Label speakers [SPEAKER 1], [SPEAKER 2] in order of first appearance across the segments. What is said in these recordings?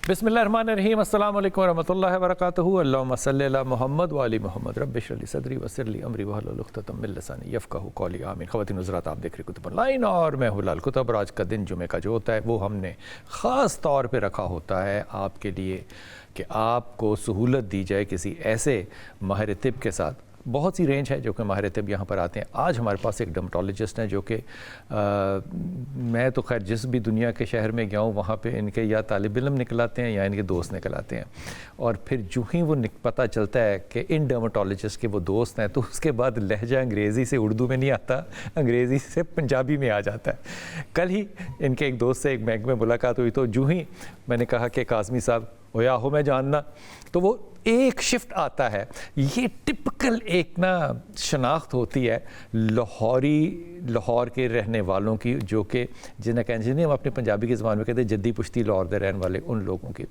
[SPEAKER 1] بسم اللہ الرحمن الرحیم، السلام علیکم ورحمۃ اللہ وبرکاتہ۔ اللہم صلی علی محمد وعلی محمد، رب اشرح لی صدری ویسر لی امری واحلل عقدۃ من لسانی یفقہوا قولی، آمین۔ خواتین حضرات، آپ دیکھ رہے کتب آن لائن اور میں ہوں لال کتب، اور آج کا دن جمعہ کا جو ہوتا ہے وہ ہم نے خاص طور پہ رکھا ہوتا ہے آپ کے لیے کہ آپ کو سہولت دی جائے کسی ایسے ماہر طب کے ساتھ۔ بہت سی رینج ہے جو کہ ماہر طب یہاں پر آتے ہیں۔ آج ہمارے پاس ایک ڈرمٹولوجسٹ ہیں جو کہ میں تو خیر جس بھی دنیا کے شہر میں گیا ہوں وہاں پہ ان کے یا طالب علم نکل آتے ہیں یا ان کے دوست نکل آتے ہیں، اور پھر جو ہی وہ پتہ چلتا ہے کہ ان ڈرمٹولوجسٹ کے وہ دوست ہیں تو اس کے بعد لہجہ انگریزی سے اردو میں نہیں آتا، انگریزی سے پنجابی میں آ جاتا ہے۔ کل ہی ان کے ایک دوست سے ایک بینک میں ملاقات ہوئی تو جو ہی میں نے کہا کہ کاظمی صاحب ہویا ہو میں جاننا، تو وہ ایک شفٹ آتا ہے۔ یہ ٹپکل ایک شناخت ہوتی ہے لاہور کے رہنے والوں کی، جو کہ جنہیں کہیں ہم اپنے پنجابی کی زبان میں کہتے ہیں جدی پشتی لاہور دے رہنے والے ان لوگوں کی۔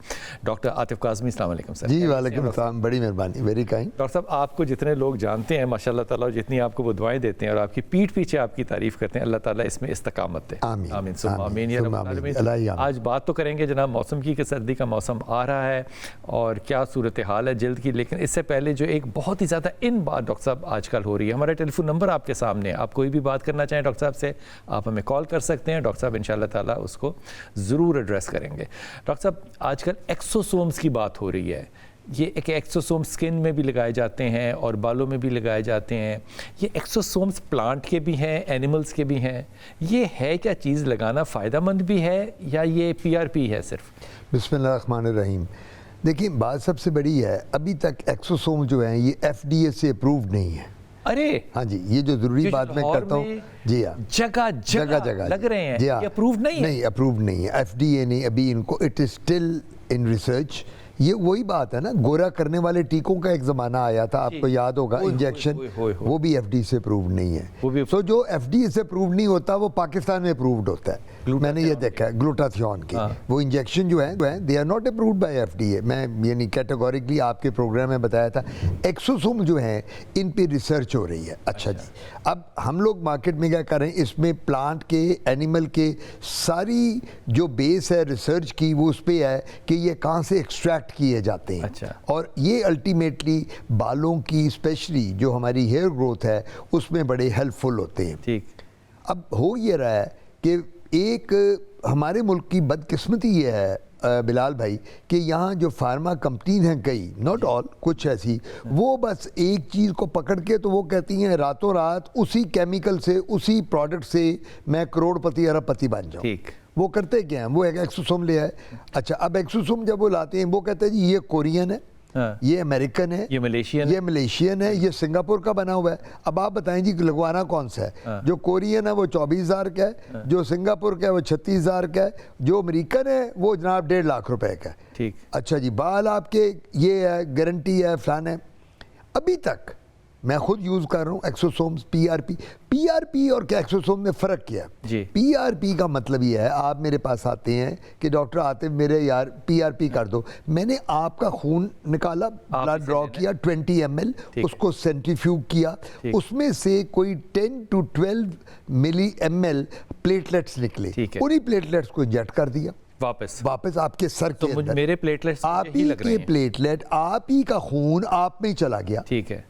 [SPEAKER 1] ڈاکٹر عاطف کاظمی، السلام علیکم سر۔
[SPEAKER 2] جی وعلیکم السلام، بڑی مہربانی، ویری کائنڈ۔
[SPEAKER 1] ڈاکٹر صاحب، آپ کو جتنے لوگ جانتے ہیں ماشاء اللہ تعالیٰ، جتنی آپ کو وہ دعائیں دیتے ہیں اور آپ کی پیٹھ پیچھے آپ کی تعریف کرتے ہیں، اللہ تعالیٰ اس میں استقامت دے۔
[SPEAKER 2] آمین
[SPEAKER 1] آمین ثم آمین یا رب العالمین۔ آج بات تو کریں گے جناب موسم کی کہ سردی کا موسم آ رہا ہے اور کیا صورتحال ہے جلد کی، لیکن اس سے پہلے جو ایک بہت ہی زیادہ ان بات ڈاکٹر صاحب آج کل ہو رہی ہے، ہمارا ٹیلی فون نمبر آپ کے سامنے ہے، آپ کوئی بھی بات کرنا چاہیں ڈاکٹر صاحب سے آپ ہمیں کال کر سکتے ہیں، ڈاکٹر صاحب انشاءاللہ تعالیٰ اس کو ضرور ایڈریس کریں گے۔ ڈاکٹر صاحب، آج کل ایکسوسومز کی بات ہو رہی ہے، یہ ایک ایکسوسوم سکن میں بھی لگائے جاتے ہیں اور بالوں میں بھی لگائے جاتے ہیں۔ یہ ایکسوسومز پلانٹ کے بھی ہیں، اینیملز کے بھی ہیں، یہ ہے کیا چیز؟ لگانا فائدہ مند بھی ہے یا یہ پی آر پی ہے صرف؟
[SPEAKER 2] بسم اللہ الرحمن الرحیم۔ دیکھیں، بات سب سے بڑی ہے، ابھی تک ایکسوسوم جو ہیں یہ FDA سے اپرووڈ نہیں ہے۔
[SPEAKER 1] ارے
[SPEAKER 2] ہاں جی، یہ جو ضروری بات میں کرتا ہوں، جی ہاں،
[SPEAKER 1] جگہ لگ رہے ہیں، یہ اپرووڈ نہیں ہے؟
[SPEAKER 2] نہیں، اپرووڈ نہیں ہے، FDA نے ابھی ان کو، it is still in research. یہ وہی بات ہے نا، گورا کرنے والے ٹیکوں کا ایک زمانہ آیا تھا، آپ کو یاد ہوگا، انجیکشن، وہ بھی FDA سے اپرووڈ نہیں ہے۔ سو جو FDA سے اپرووڈ نہیں ہوتا وہ پاکستان میں اپرووڈ ہوتا ہے، میں نے یہ دیکھا ہے، گلوٹاتھیون کی وہ انجیکشن جو ہیں they are not approved by FDA۔ میں یعنی کیٹیگوریکلی آپ کے پروگرام میں بتایا تھا، ایکسوسوم جو ہیں ان پہ ریسرچ ہو رہی ہے۔ اچھا جی، اب ہم لوگ مارکیٹ میں کیا کر رہے ہیں، اس میں پلانٹ کے، اینیمل کے ساری جو بیس ہے ریسرچ کی وہ اس پہ ہے کہ یہ کہاں سے ایکسٹریکٹ کیے جاتے ہیں، اور یہ الٹیمیٹلی بالوں کی اسپیشلی جو ہماری ہیئر گروتھ ہے اس میں بڑے ہیلپ فل ہوتے ہیں۔ اب ہو یہ رہا ہے کہ ایک ہمارے ملک کی بدقسمتی یہ ہے بلال بھائی کہ یہاں جو فارما کمپنیز ہیں کئی، ناٹ آل، کچھ ایسی، وہ بس ایک چیز کو پکڑ کے تو وہ کہتی ہیں راتوں رات اسی کیمیکل سے، اسی پروڈکٹ سے میں کروڑ پتی ارب پتی بن جاؤں۔ وہ کرتے کیا ہیں، وہ ایک ایکسوسوم لے آئے۔ اچھا، اب ایکسوسوم جب وہ لاتے ہیں وہ کہتے ہیں جی یہ کورین ہے، یہ امریکن ہے، یہ ملیشین ہے، یہ سنگاپور کا بنا ہوا ہے۔ اب آپ بتائیں جی لگوانا کون سا ہے؟ جو کورین ہے وہ 24,000 کا ہے، جو سنگاپور کا ہے وہ 36,000 کا ہے، جو امریکن ہے وہ جناب 1.5 لاکھ روپے کا ہے۔ اچھا جی، بال آپ کے یہ ہے، گارنٹی ہے، فلان ہے۔ ابھی تک میں خود یوز کر رہا ہوں ایکسوسومز، پی آر پی اور کیا ایکسوسوم میں فرق کیا ہے؟ پی آر پی کا مطلب یہ ہے، آپ میرے پاس آتے ہیں کہ ڈاکٹر عاطف میرے یار پی آر پی کر دو، میں نے آپ کا خون نکالا، بلڈ ڈرا کیا 20 ml، اس کو سینٹریفیوگ کیا، اس میں سے کوئی 10 to 12 ملی ml پلیٹلیٹس نکلے، پوری پلیٹلیٹس کو انجیکٹ کر دیا واپس آپ کے سر کے اندر۔
[SPEAKER 1] میرے پلیٹلیٹس
[SPEAKER 2] آپ ہی کے پلیٹلیٹ، آپ ہی کا خون آپ میں چلا گیا۔
[SPEAKER 1] ٹھیک ہے،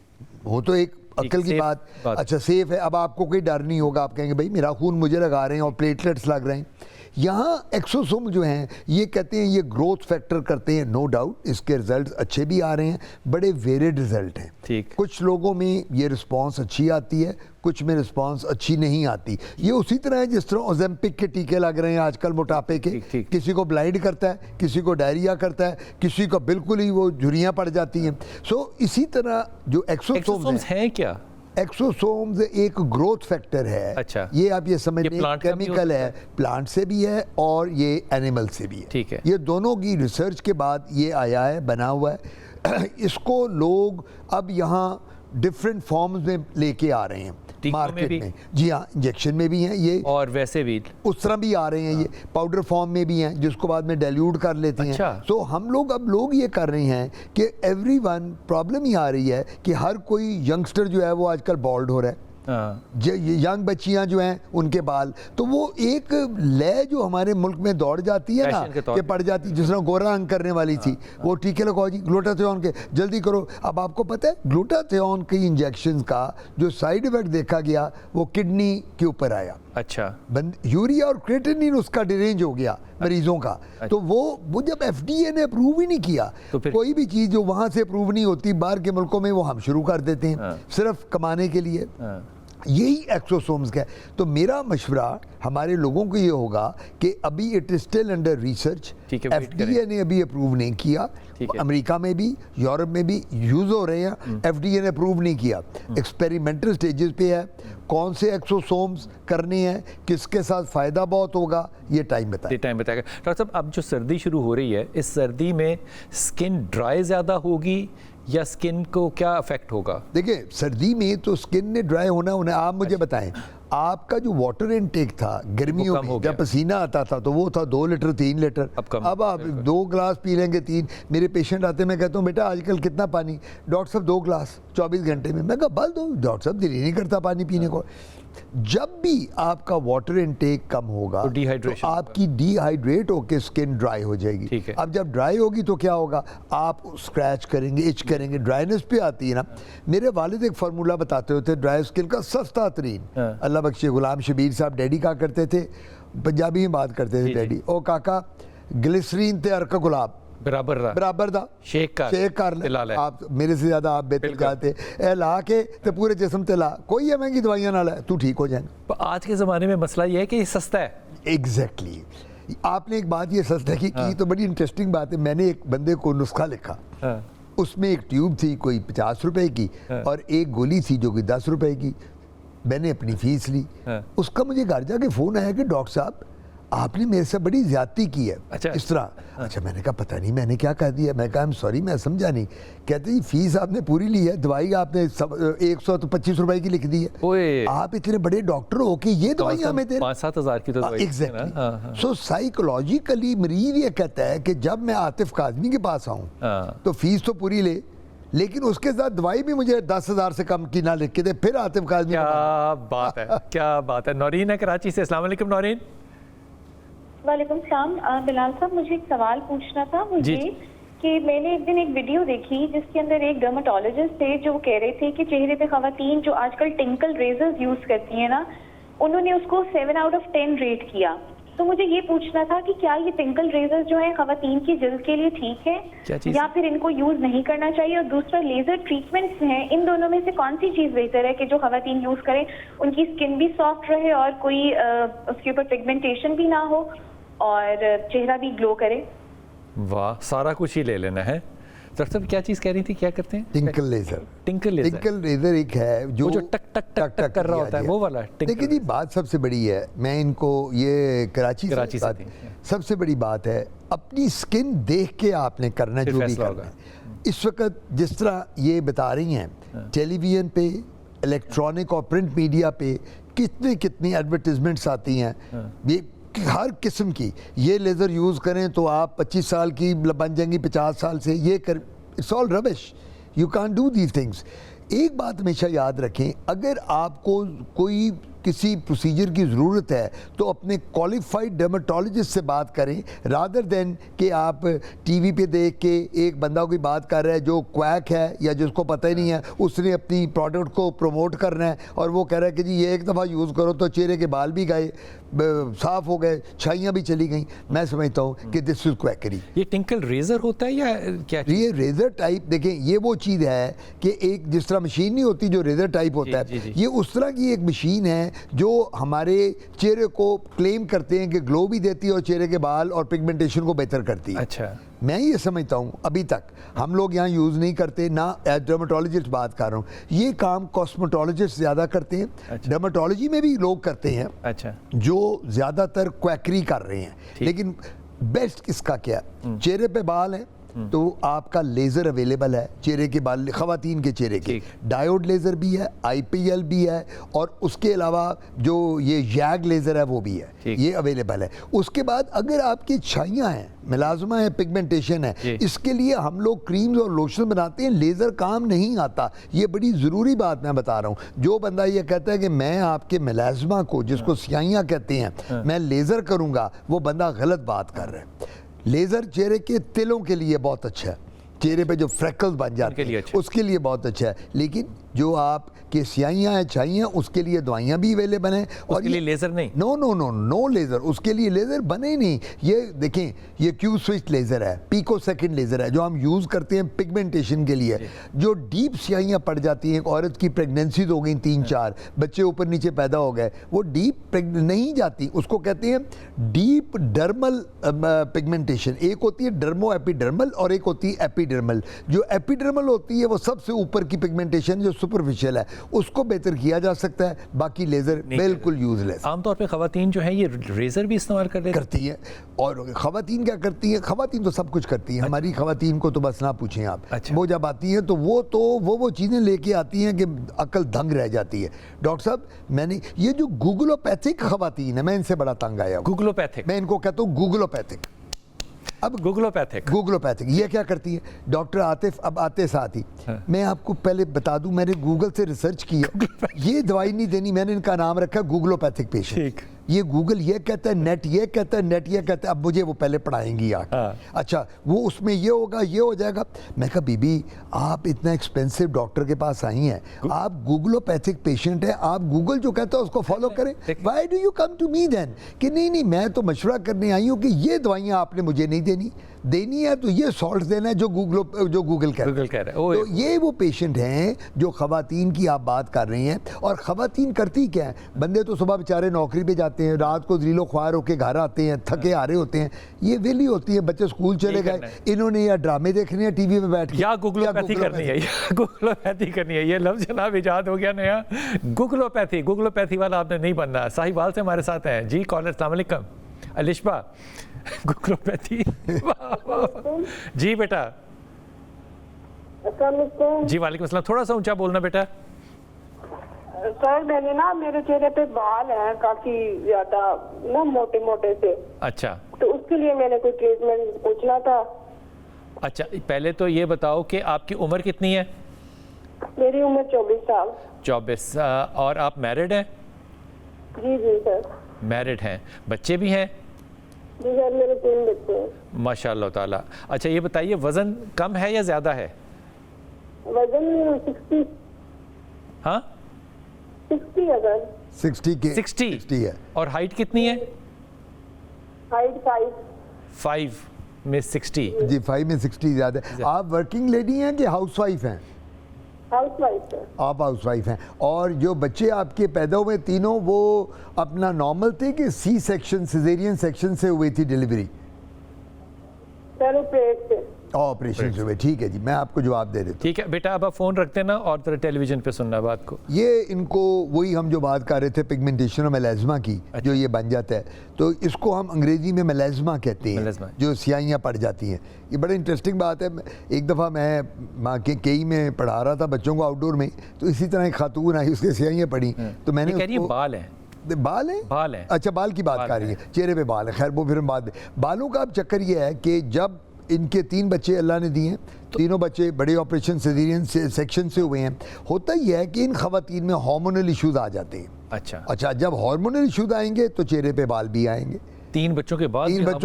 [SPEAKER 2] وہ تو ایک عقل کی بات، اچھا سیف ہے، اب آپ کو کوئی ڈر نہیں ہوگا، آپ کہیں گے بھائی میرا خون مجھے لگا رہے ہیں اور پلیٹلیٹس لگ رہے ہیں۔ یہاں ایکسوسوم جو ہیں یہ کہتے ہیں یہ گروتھ فیکٹر کرتے ہیں، نو ڈاؤٹ اس کے رزلٹس اچھے بھی آ رہے ہیں، بڑے ویریڈ رزلٹ ہیں۔ کچھ لوگوں میں یہ رسپانس اچھی آتی ہے، کچھ میں رسپانس اچھی نہیں آتی۔ یہ اسی طرح ہے جس طرح اوزیمپک کے ٹیکے لگ رہے ہیں آج کل موٹاپے کے، کسی کو بلائنڈ کرتا ہے، کسی کو ڈائریا کرتا ہے، کسی کو بالکل ہی وہ جھریاں پڑ جاتی ہیں۔ سو اسی طرح جو ایکسوسومز ہیں،
[SPEAKER 1] کیا
[SPEAKER 2] ایکسوسومز ایک گروتھ فیکٹر ہے۔ یہ آپ یہ سمجھ لیں کیمیکل ہے، پلانٹ سے بھی ہے اور یہ اینیمل سے بھی ہے۔ یہ دونوں کی ریسرچ کے بعد یہ آیا ہے، بنا ہوا ہے۔ اس کو لوگ اب یہاں ڈفرینٹ فارمز میں لے کے آ رہے ہیں مارکیٹ میں۔ جی ہاں، انجیکشن میں بھی ہیں یہ، اور ویسے بھی اس طرح بھی آ رہے ہیں، یہ پاؤڈر فارم میں بھی ہیں جس کو بعد میں ڈیلیوٹ کر لیتے ہیں۔ سو ہم لوگ یہ کر رہے ہیں کہ ایوری ون، پرابلم ہی آ رہی ہے کہ ہر کوئی ینگسٹر جو ہے وہ آج کل بالڈ ہو رہا ہے، ینگ بچیاں جو ہیں ان کے بال, تو وہ ایک لے جو ہمارے ملک میں دوڑ جاتی ہے نا کہ پڑ جاتی, جس طرح گورا رنگ کرنے والی تھی, وہ ٹیکے لگاؤ جی گلوٹاتھیون کے, جلدی کرو. اب آپ کو پتہ ہے گلوٹاتھیون کی انجیکشن کا جو سائیڈ ایفیکٹ دیکھا گیا وہ کڈنی کے اوپر آیا.
[SPEAKER 1] اچھا,
[SPEAKER 2] یوریا اور کریٹنین اس کا ڈیرینج ہو گیا مریضوں کا. تو وہ جب ایف ڈی اے نے اپروو ہی نہیں کیا, کوئی بھی چیز جو وہاں سے اپروو نہیں ہوتی باہر کے ملکوں میں وہ ہم شروع کر دیتے ہیں صرف کمانے کے لیے. یہی ایکسوسومز کا ہے. تو میرا مشورہ ہمارے لوگوں کو یہ ہوگا کہ ابھی it is still under research, F D A نے ابھی اپروو نہیں کیا, امریکہ میں بھی یورپ میں بھی یوز ہو رہے ہیں, ایف ڈی اے نے اپروو نہیں کیا, ایکسپیریمنٹل سٹیجز پہ ہے. کون سے ایکسوسومز کرنے ہیں, کس کے ساتھ فائدہ بہت ہوگا, یہ ٹائم بتائے گا.
[SPEAKER 1] ڈاکٹر صاحب اب جو سردی شروع ہو رہی ہے, اس سردی میں سکن ڈرائی زیادہ ہوگی یا سکن کو کیا افیکٹ ہوگا؟
[SPEAKER 2] دیکھیں سردی میں تو سکن نے ڈرائی ہونا. آپ مجھے بتائیں, آپ کا جو واٹر انٹیک تھا گرمیوں میں جب پسینہ آتا تھا تو وہ تھا 2 لیٹر 3 لیٹر. اب آپ 2 گلاس پی لیں گے 3. میرے پیشنٹ آتے ہیں, میں کہتا ہوں بیٹا آج کل کتنا پانی؟ ڈاکٹر صاحب 2 گلاس 24 گھنٹے میں. میں کہا بس دو, ڈاکٹر صاحب دل ہی نہیں کرتا پانی پینے کو. جب بھی آپ کا واٹر انٹیک کم ہوگا تو آپ کی ڈی ہائیڈریٹ ہو کے سکن ڈرائی ہو جائے گی. اب جب ڈرائی ہوگی تو کیا ہوگا, آپ اسکریچ کریں گے, اچ کریں گے, ڈرائینس پہ آتی ہے نا. میرے والد ایک فارمولہ بتاتے ہوتے ڈرائی سکن کا سستا ترین, اللہ بخشے غلام شبیر صاحب ڈیڈی کہا کرتے تھے, پنجابی میں بات کرتے تھے ڈیڈی, او کاکا گلسرین تے ارک گلاب برابر دا شیک کر لے. آپ میرے سے زیادہ آپ بہتر کہتے اے لا کے تے پورے جسم تے لا, کوئی ہے مہنگی دوائیاں نہ لے, تو ٹھیک ہو جائیں گے.
[SPEAKER 1] آج کے زمانے میں مسئلہ یہ ہے کہ یہ سستا ہے.
[SPEAKER 2] ایگزیکٹلی. آپ نے ایک بات یہ سستا کی تو بڑی انٹرسٹنگ بات ہے. میں نے ایک بندے کو نسخہ لکھا, اس میں ایک ٹیوب تھی کوئی 50 روپے کی اور ایک گولی تھی جو کہ 10 روپے کی. میں نے اپنی فیس لی. اس کا مجھے گھر جا کے فون آیا کہ ڈاکٹر صاحب آپ نے میرے سے بڑی زیادتی کی ہے. اس طرح. اچھا, میں نے کہا پتہ نہیں میں نے کیا کہہ دیا. میں کہا ایم سوری, میں سمجھا نہیں. کہتے جی فیس آپ نے پوری لی ہے, دوائی آپ نے 125 روپے کی لکھ دی ہے. آپ اتنے بڑے ڈاکٹر ہو کہ یہ دوائیاں ہمیں دے رہے
[SPEAKER 1] 5-7 ہزار کی تو دوائی.
[SPEAKER 2] ایگزیکٹلی. سو سائیکولوجیکلی مریض یہ کہتا ہے کہ جب میں عاطف کاظمی کے پاس آؤں تو فیس تو پوری لے, لیکن اس کے ساتھ دوائی بھی مجھے 10,000 سے کم کی نہ لکھ کے دے. پھر عاطف کاظمی.
[SPEAKER 1] کیا بات ہے, کیا بات ہے. نورین ہے کراچی سے. السلام علیکم نورین.
[SPEAKER 3] وعلیکم السلام. بلال صاحب مجھے ایک سوال پوچھنا تھا مجھے کہ میں نے ایک دن ایک ویڈیو دیکھی جس کے اندر ایک ڈرماٹولوجسٹ تھے جو کہہ رہے تھے کہ چہرے پہ خواتین جو آج کل ٹنکل ریزرز یوز کرتی ہیں نا, انہوں نے اس کو 7/10 ریٹ کیا. تو مجھے یہ پوچھنا تھا کہ کیا یہ ٹنکل ریزر جو ہیں خواتین کی جلد کے لیے ٹھیک ہے یا پھر ان کو یوز نہیں کرنا چاہیے؟ اور دوسرا لیزر ٹریٹمنٹس ہیں, ان دونوں میں سے کون سی چیز بہتر ہے کہ جو خواتین یوز کریں, ان کی اسکن بھی سافٹ رہے اور کوئی اس کے اوپر پگمنٹیشن بھی نہ ہو اور چہرہ بھی گلو کرے؟
[SPEAKER 1] واہ, سارا کچھ ہی لے لینا ہے. ڈاکٹر صاحب کیا چیز کہہ رہی تھی, کیا کرتے ہیں؟
[SPEAKER 2] ٹنکل لیزر.
[SPEAKER 1] ٹنکل
[SPEAKER 2] لیزر ایک ہے جو
[SPEAKER 1] ٹک ٹک ٹک ٹک کر رہا ہوتا ہے, وہ والا.
[SPEAKER 2] دیکھیں جی بات سب سے بڑی ہے, میں ان کو یہ کراچی سے سب سے بڑی بات ہے, اپنی سکن دیکھ کے آپ نے کرنا جو بھی کرنا ہے. اس وقت جس طرح یہ بتا رہی ہیں ٹیلی ویژن پہ, الیکٹرانک اور پرنٹ میڈیا پہ کتنی ایڈورٹیزمنٹس آتی ہیں ہر قسم کی, یہ لیزر یوز کریں تو آپ 25 سال کی بن جائیں گی 50 سال سے, یہ کر, اٹس آل ربش, you can't do these things. ایک بات ہمیشہ یاد رکھیں, اگر آپ کو کوئی کسی پروسیجر کی ضرورت ہے تو اپنے کوالیفائڈ ڈرماٹولوجسٹ سے بات کریں رادر دین کہ آپ ٹی وی پہ دیکھ کے ایک بندہ کوئی بات کر رہا ہے جو کویک ہے یا جس کو پتہ ہی نہیں ہے, اس نے اپنی پروڈکٹ کو پروموٹ کرنا ہے اور وہ کہہ رہا ہے کہ جی یہ ایک دفعہ یوز کرو تو چہرے کے بال بھی گئے, صاف ہو گئے, چھائیاں بھی چلی گئیں. میں سمجھتا ہوں کہ دس از کویکری.
[SPEAKER 1] یہ ٹنکل ریزر ہوتا ہے یا کیا؟ یہ
[SPEAKER 2] ریزر ٹائپ, دیکھیں یہ وہ چیز ہے کہ ایک جس طرح مشین نہیں ہوتی جو ریزر ٹائپ ہوتا ہے, یہ اس طرح کی ایک مشین ہے جو ہمارے چہرے کو کلیم کرتے ہیں کہ گلو بھی دیتی ہے اور چہرے کے بال اور پگمنٹیشن کو بہتر کرتی ہے.
[SPEAKER 1] اچھا,
[SPEAKER 2] میں یہ سمجھتا ہوں ابھی تک ہم لوگ یہاں یوز نہیں کرتے, نہ ڈرماٹولوجسٹ بات کر رہا ہوں, یہ کام کاسمیٹولوجسٹ زیادہ کرتے ہیں. ڈرماٹولوجی میں بھی لوگ کرتے ہیں جو زیادہ تر کویکری کر رہے ہیں, لیکن بیسٹ کس کا کیا ہے؟ چہرے پہ بال ہیں, تو آپ کا لیزر اویلیبل ہے چہرے کے بال, خواتین کے چہرے کے, ڈائیوڈ لیزر بھی ہے, IPL بھی ہے, اور اس کے علاوہ جو یہ یاگ لیزر ہے وہ بھی ہے, یہ اویلیبل ہے. اس کے بعد اگر آپ کی چھائیاں ہیں, ملازمہ ہے, پگمنٹیشن ہے, اس کے لیے ہم لوگ کریمز اور لوشن بناتے ہیں, لیزر کام نہیں آتا. یہ بڑی ضروری بات میں بتا رہا ہوں. جو بندہ یہ کہتا ہے کہ میں آپ کے ملازمہ کو, جس کو سیاہیاں کہتے ہیں, میں لیزر کروں گا, وہ بندہ غلط بات کر رہا ہے. لیزر چہرے کے تلوں کے لیے بہت اچھا ہے, چہرے پہ جو فریکلز بن جاتے ہیں اس کے لیے بہت اچھا ہے. لیکن جو آپ کے سیاہیاں ہیں, چھائیاں, اس کے لیے دوائیاں بھی اویلیبل ہیں. اور
[SPEAKER 1] اس کے لیے لیزر نہیں,
[SPEAKER 2] نو لیزر, اس کے لیے لیزر بنے ہی نہیں. یہ دیکھیں, یہ کیو سوئچ لیزر ہے, پیکو سیکنڈ لیزر ہے, جو ہم یوز کرتے ہیں پگمنٹیشن کے لیے. جو ڈیپ سیاہیاں پڑ جاتی ہیں, ایک عورت کی پریگننسیز ہو گئیں 3-4, بچے اوپر نیچے پیدا ہو گئے, وہ ڈیپ نہیں جاتی, اس کو کہتے ہیں ڈیپ ڈرمل پگمنٹیشن. ایک ہوتی ہے ڈرمو ایپیڈرمل اور ایک ہوتی ہے ایپیڈرمل. جو ایپیڈرمل ہوتی ہے وہ سب سے اوپر کی پگمنٹیشن جو سپرفیشل ہے, اس کو بہتر کیا جا سکتا ہے. باقی لیزر بالکل یوز لیس.
[SPEAKER 1] عام طور پہ خواتین جو ہیں یہ ریزر بھی استعمال کرتی
[SPEAKER 2] ہیں. اور خواتین کیا کرتی ہیں, خواتین تو سب کچھ کرتی ہیں. ہماری خواتین کو تو بس نہ پوچھیں آپ. وہ جب آتی ہیں تو وہ چیزیں لے کے آتی ہیں کہ عقل دنگ رہ جاتی ہے. ڈاکٹر صاحب, میں نے یہ جو گوگلوپیتھک خواتین ہیں, میں ان سے بڑا تنگ آیا ہوں.
[SPEAKER 1] گوگلوپیتھک,
[SPEAKER 2] میں ان کو کہتا ہوں گوگلوپیتھک. اب گوگلوپیتھک یہ کیا کرتی ہے ڈاکٹر عاطف؟ اب آتے ساتھ ہی میں آپ کو پہلے بتا دوں, میں نے گوگل سے ریسرچ کیا, یہ دوائی نہیں دینی, میں نے ان کا نام رکھا گوگلوپیتھک پیشنٹ. یہ گوگل یہ کہتا ہے, نیٹ یہ کہتا ہے, نیٹ یہ کہتا ہے. اب مجھے وہ پہلے پڑھائیں گی آ کے, اچھا وہ اس میں یہ ہوگا, یہ ہو جائے گا. میں کہا بی بی آپ اتنا ایکسپینسو ڈاکٹر کے پاس آئی ہیں, آپ گوگلوپیتھک پیشنٹ ہیں, آپ گوگل جو کہتا ہے اس کو فالو کریں. Why do you come to me then? کہ نہیں میں تو مشورہ کرنے آئی ہوں کہ یہ دوائیاں آپ نے مجھے نہیں دینی ہے, تو یہ سالٹ دینا ہے جو گوگل کہہ رہا ہے. تو یہ وہ پیشنٹ ہیں جو خواتین کی آپ بات کر رہی ہیں. اور خواتین کرتی کیا ہیں, بندے تو صبح بیچارے نوکری پہ جاتے ہیں, رات کو ذلیل و خوار ہو کے گھر آتے ہیں, تھکے آ رہے ہوتے ہیں. یہ ویلی ہوتی ہیں, بچے اسکول چلے گئے, انہوں نے یا ڈرامے دیکھنے ہیں ٹی وی پہ بیٹھ کے,
[SPEAKER 1] یا گوگلوپیتھی کرنی ہے. یہ لفظ جناب ایجاد ہو گیا نیا, گوگلوپیتھی والا آپ نے نہیں بننا. صاحبال سے ہمارے ساتھ ہیں جی کالر. السلام علیکم الشبا. گوگلوپیتھی جی بیٹا. جی وعلیکم السلام. تھوڑا سا اونچا بولنا بیٹا.
[SPEAKER 4] سر میں نے نا, میرے چہرے پہ بال ہیں کافی زیادہ نا, موٹے سے.
[SPEAKER 1] اچھا,
[SPEAKER 4] تو اس کے لیے میں نے کوئی ٹریٹمنٹ پوچھنا تھا.
[SPEAKER 1] اچھا پہلے تو یہ بتاؤ کہ آپ کی عمر کتنی ہے؟
[SPEAKER 4] میری عمر 24 سال.
[SPEAKER 1] 24. اور آپ میرڈ ہیں؟
[SPEAKER 4] جی سر
[SPEAKER 1] میرڈ ہیں. بچے بھی ہیں؟
[SPEAKER 4] جی سر میرے 3 بچے ہیں.
[SPEAKER 1] ماشاء اللہ تعالیٰ. اچھا یہ بتائیے وزن کم ہے یا زیادہ ہے؟
[SPEAKER 4] وزن 60.
[SPEAKER 1] ہاں
[SPEAKER 4] 60 ہے سر.
[SPEAKER 1] 60 ہے. اور ہائٹ کتنی ہے؟
[SPEAKER 4] ہائٹ
[SPEAKER 1] 5 میں 60.
[SPEAKER 2] جی 5 میں 60 زیادہ ہے. آپ ورکنگ لیڈی ہیں کہ ہاؤس وائف ہیں؟
[SPEAKER 4] ہاؤس وائف ہے. آپ
[SPEAKER 2] ہاؤس وائف ہیں. اور جو بچے آپ کے پیدا ہوئے تینوں, وہ اپنا نارمل تھے کہ سی سیکشن, سیزیرین سیکشن سے ہوئی تھی ڈیلیوری؟
[SPEAKER 4] سر پیٹ سے.
[SPEAKER 2] آپریشن سے ہوئے. ٹھیک ہے جی, میں آپ کو جواب دے دیتا ہوں.
[SPEAKER 1] ٹھیک ہے بیٹا, اب آپ فون رکھتے نا اور ذرا ٹیلی ویژن پہ سننا بات کو.
[SPEAKER 2] یہ ان کو وہی ہم جو بات کر رہے تھے پگمنٹیشن اور میلازما کی, جو یہ بن جاتا ہے, تو اس کو ہم انگریزی میں میلازما کہتے ہیں, جو سیاہیاں پڑ جاتی ہیں. یہ بڑا انٹرسٹنگ بات ہے. ایک دفعہ میں کئی میں پڑھا رہا تھا بچوں کو آؤٹ ڈور میں, تو اسی طرح ایک خاتون آئی, اس کے سیاہیاں پڑی, تو میں نے
[SPEAKER 1] بال ہیں.
[SPEAKER 2] بال ہیں. اچھا بال کی بات کر رہی ہے, چہرے پہ بال ہے. خیر وہ پھر بعد بالوں کا اب چکر یہ ہے کہ جب ان کے 3 بچے اللہ نے دیے ہیں, تینوں بچے بڑے آپریشن سیزیرین سیکشن سے ہوئے ہیں. ہوتا یہ ہے کہ ان خواتین میں ہارمونل ایشوز آ جاتے ہیں. اچھا جب ہارمونل ایشوز آئیں گے تو چہرے پہ بال بھی آئیں گے.
[SPEAKER 1] 3 بچوں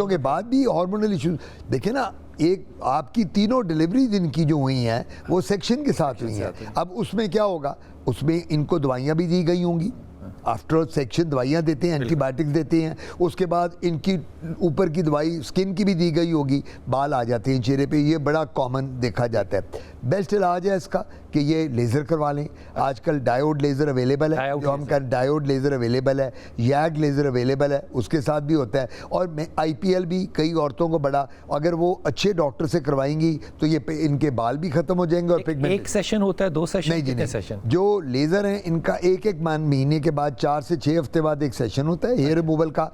[SPEAKER 1] کے بعد
[SPEAKER 2] بھی ہارمونل ایشوز. دیکھیں نا, ایک آپ کی تینوں ڈیلیوری جن کی جو ہوئی ہیں وہ سیکشن کے ساتھ ہوئی ہیں. اب اس میں کیا ہوگا, اس میں ان کو دوائیاں بھی دی گئی ہوں گی. آفٹر سیکشن دوائیاں دیتے ہیں, اینٹی بائیوٹکس دیتے ہیں. اس کے بعد ان کی اوپر کی دوائی اسکن کی بھی دی گئی ہوگی, بال آ جاتے ہیں چہرے پہ. یہ بڑا کامن دیکھا جاتا ہے. بیسٹ علاج ہے اس کا کہ یہ لیزر کروا لیں. آج کل ڈائیوڈ لیزر اویلیبل ہے, جو ہم کہتے ہیں ڈائیوڈ لیزر اویلیبل ہے, یاگ لیزر اویلیبل ہے, اس کے ساتھ بھی ہوتا ہے. اور IPL بھی کئی عورتوں کو بڑا, اگر وہ اچھے ڈاکٹر سے کروائیں گی تو یہ ان کے بال بھی ختم ہو جائیں گے. اور
[SPEAKER 1] ایک سیشن ہوتا ہے, 2 سیشن؟
[SPEAKER 2] نہیں, جو لیزر ہیں ان کا ایک مہینے کے بعد 4 سے 6 ہفتے بعد ایک سیشن ہوتا ہے. ہیئر ریموول کا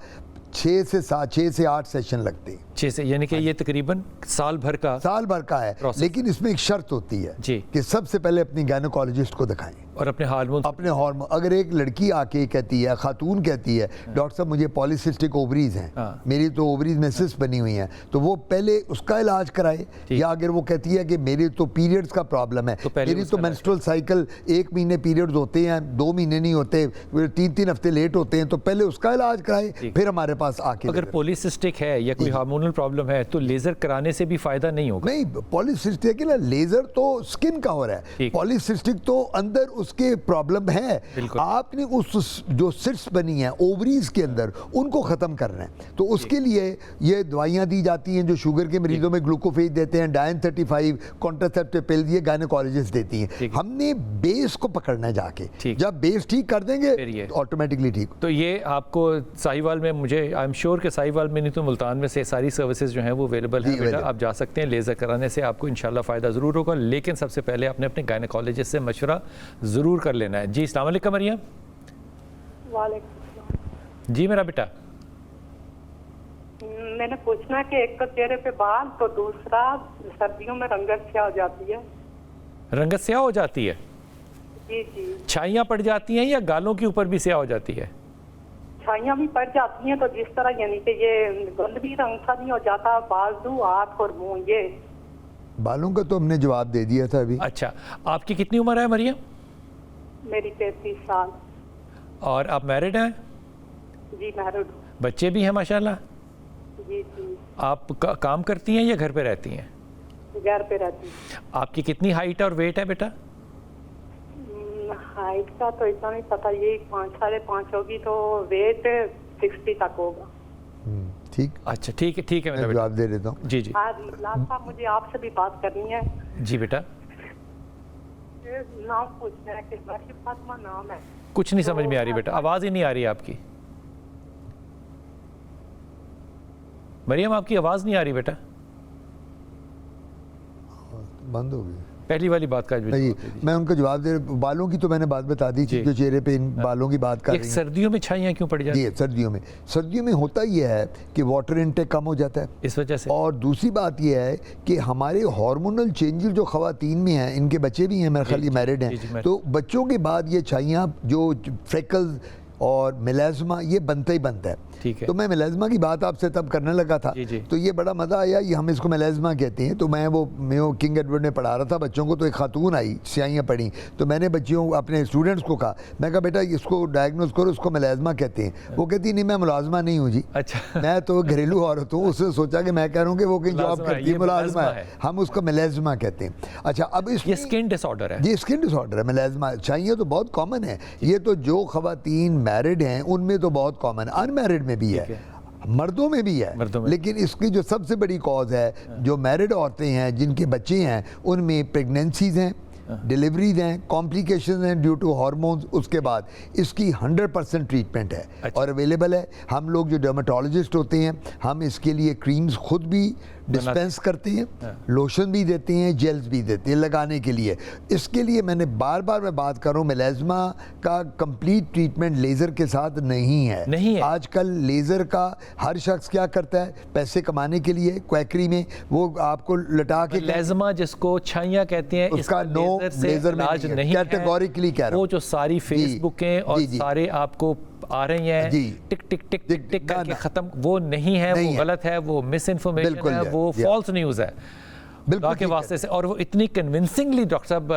[SPEAKER 2] 6 سے 8 سیشن لگتے ہیں.
[SPEAKER 1] 6 سے یعنی کہ یہ تقریباً سال بھر کا
[SPEAKER 2] ہے، لیکن اس میں ایک شرط ہوتی ہے
[SPEAKER 1] جی
[SPEAKER 2] کہ سب سے پہلے اپنی گائنوکالوجسٹ کو دکھائیں
[SPEAKER 1] اور اپنے ہارمون
[SPEAKER 2] اگر ایک لڑکی آ کے کہتی ہے، خاتون کہتی ہے ڈاکٹر صاحب مجھے پالیسسٹک اووریز ہیں، میری تو اووریز میں سسٹ بنی ہوئی ہیں، تو وہ پہلے اس کا علاج کرائے. یا اگر وہ کہتی ہے کہ میری تو پیریڈز کا پرابلم ہے، میری تو مینسٹرول سائیکل 1 مہینے پیریڈز ہوتے ہیں، 2 مہینے نہیں ہوتے، 3 ہفتے لیٹ ہوتے ہیں، تو پہلے اس کا علاج کرائے پھر ہمارے پاس آ کے.
[SPEAKER 1] اگر پالیسسٹک ہے یا کوئی ہارمونل پرابلم ہے تو لیزر کرانے سے بھی فائدہ نہیں ہوگا؟
[SPEAKER 2] نہیں، پالیسسٹک ہے نا، لیزر تو سکن کا ہو رہا ہے، پالیسسٹک تو اندر اس کے پرابلم ہے. آپ نے اس جو سسٹ بنی ہیں اووریز کے اندر ان کو ختم کرنا ہے، تو اس کے لیے یہ دوائیاں دی جاتی ہیں جو شوگر کے مریضوں میں گلوکوفیج دیتے ہیں، ڈائن 35 کانٹراسیپٹیو پل یہ گائنوکالوجسٹ دیتی ہیں. ہم نے بیس کو پکڑنا ہے جا کے، جب بیس ٹھیک کر دیں گے آٹومیٹکلی ٹھیک.
[SPEAKER 1] تو یہ آپ کو ساہیوال میں، مجھے آئی ایم شیور کہ ساہیوال میں نہیں تو ملتان میں سے ساری سروسز جو ہیں وہ اویلیبل ہیں بیٹا، آپ جا سکتے ہیں. لیزر کرانے سے آپ کو انشاءاللہ فائدہ ضرور ہوگا، لیکن سب سے پہلے آپ نے اپنے گائنوکالوجسٹ سے مشورہ ضرور کر لینا ہے. جی السلام علیکم مریم.
[SPEAKER 4] وعلیکم السلام.
[SPEAKER 1] جی میرا بیٹا.
[SPEAKER 4] میں نے پوچھنا کہ ایک تو چہرے پہ بال، تو دوسرا سردیوں میں رنگت سیاہ ہو جاتی ہے.
[SPEAKER 1] رنگت سیاہ ہو جاتی ہے؟
[SPEAKER 4] جی جی.
[SPEAKER 1] چھائیاں پڑ جاتی ہیں یا گالوں کے اوپر بھی سیاہ ہو جاتی ہے؟
[SPEAKER 4] چھائیاں بھی پڑ جاتی ہیں، تو جس طرح یعنی کہ یہ گل بھی رنگ سا نہیں ہو جاتا، بازو ہاتھ اور منہ. یہ
[SPEAKER 2] بالوں کا تو ہم نے جواب دے دیا تھا ابھی.
[SPEAKER 1] اچھا، آپ کی کتنی عمر ہے مریم؟
[SPEAKER 4] میری 33 سال.
[SPEAKER 1] اور آپ میرڈ ہیں؟
[SPEAKER 4] جی میرڈ.
[SPEAKER 1] بچے بھی ہیں ماشاءاللہ؟
[SPEAKER 4] جی جی.
[SPEAKER 1] آپ کام کرتی ہیں یا گھر پہ رہتی ہیں؟
[SPEAKER 4] گھر پہ رہتی ہوں.
[SPEAKER 1] آپ کی کتنی ہائٹ اور ویٹ ہے بیٹا؟
[SPEAKER 4] ہائٹ کا تو اتنا نہیں پتا، یہ 5 ساڑھے 5 ہوگی، تو ویٹ 60 تک ہوگا.
[SPEAKER 2] ٹھیک.
[SPEAKER 1] اچھا ٹھیک ہے ٹھیک ہے،
[SPEAKER 2] میں جواب دے دیتا ہوں.
[SPEAKER 1] جی جی.
[SPEAKER 4] لال صاحب مجھے آپ سے بھی بات کرنی ہے.
[SPEAKER 1] جی بیٹا.
[SPEAKER 4] نام پوچھنا ہے کہ راشد فاطمہ نام ہے.
[SPEAKER 1] کچھ نہیں سمجھ میں آ رہی بیٹا، آواز ہی نہیں آ رہی آپ کی. مریم آپ کی آواز نہیں آ رہی بیٹا.
[SPEAKER 2] بند ہو گئی
[SPEAKER 1] پہلی والی بات کا.
[SPEAKER 2] میں ان کا جواب دے، بالوں کی تو میں نے بات بتا دی تھی، جو چہرے پہ ان بالوں کی بات کر رہی ہیں.
[SPEAKER 1] سردیوں میں چھائیاں کیوں پڑ جاتی ہیں؟
[SPEAKER 2] سردیوں میں ہوتا یہ ہے کہ واٹر انٹیک کم ہو جاتا ہے
[SPEAKER 1] اس وجہ سے. اور
[SPEAKER 2] دوسری بات یہ ہے کہ ہمارے ہارمونل چینجز جو خواتین میں ہیں، ان کے بچے بھی ہیں میرے خیال یہ میرڈ ہیں، تو بچوں کے بعد یہ چھائیاں جو فریکلز اور میلازما یہ بنتا ہی بنتا ہے. تو میں میلازما کی بات آپ سے تب کرنے لگا تھا، تو یہ بڑا مزہ آیا، یہ ہم اس کو میلازما کہتے ہیں. تو میں وہ میو کنگ ایڈورڈ میں پڑھا رہا تھا بچوں کو، تو ایک خاتون آئی سیاہیاں پڑھی، تو میں نے بچیوں اپنے اسٹوڈنٹس کو کہا، میں کہا بیٹا اس کو ڈائگنوز کرو، اس کو میلازما کہتے ہیں. وہ کہتی نہیں میں ملازمہ نہیں ہوں جی. اچھا. میں تو گھریلو عورت ہوں. اس نے سوچا کہ میں کہہ رہا ہوں کہ وہ کہیں جاب کرتی ہے، ملازمہ ہے، ہم اس کو میلازما کہتے ہیں. اچھا اب اس
[SPEAKER 1] یہ اسکن ڈس آرڈر ہے.
[SPEAKER 2] جی اسکن ڈس آرڈر ہے میلازما. چھائیاں تو بہت کامن ہے، یہ تو جو خواتین میرڈ ہیں ان میں تو بہت کامن، ان میرڈ میں بھی ہے، مردوں میں بھی ہے. لیکن اس کی جو سب سے بڑی کاز ہے، جو میرڈ عورتیں ہیں جن کے بچے ہیں، ان میں پریگننسیز ہیں، ڈیلیوریز ہیں، کمپلیکیشنز ہیں ڈیو ٹو ہارمونز. اس کے بعد اس کی 100% ٹریٹمنٹ ہے اور اویلیبل ہے. ہم لوگ جو ڈرماٹولوجسٹ ہوتے ہیں، ہم اس کے لیے کریمز خود بھی ڈسپینس کرتے ہیں، لوشن بھی دیتے ہیں، جیلز بھی دیتے ہیں لگانے کے لیے. اس کے لیے میں نے بار بار میں بات کر رہا ہوں، میلازما کا کمپلیٹ ٹریٹمنٹ لیزر کے ساتھ نہیں ہے. آج کل لیزر کا ہر شخص کیا کرتا ہے پیسے کمانے کے لیے، کویکری میں وہ آپ کو لٹا کے،
[SPEAKER 1] میلازما جس کو چھائیاں کہتے ہیں،
[SPEAKER 2] اس کا نو لیزر میں نہیں ہے، کیٹیگوریکلی کہہ رہا ہوں.
[SPEAKER 1] وہ جو ساری فیس بکیں اور سارے آپ کو آ رہی ہیں ٹک ٹک ٹک ٹک ٹک کر کے ختم، وہ نہیں ہے، وہ غلط ہے، وہ مس انفارمیشن ہے، وہ فالس نیوز ہے اللہ کے واسطے سے. اور وہ اتنی کنونسنگلی ڈاکٹر صاحب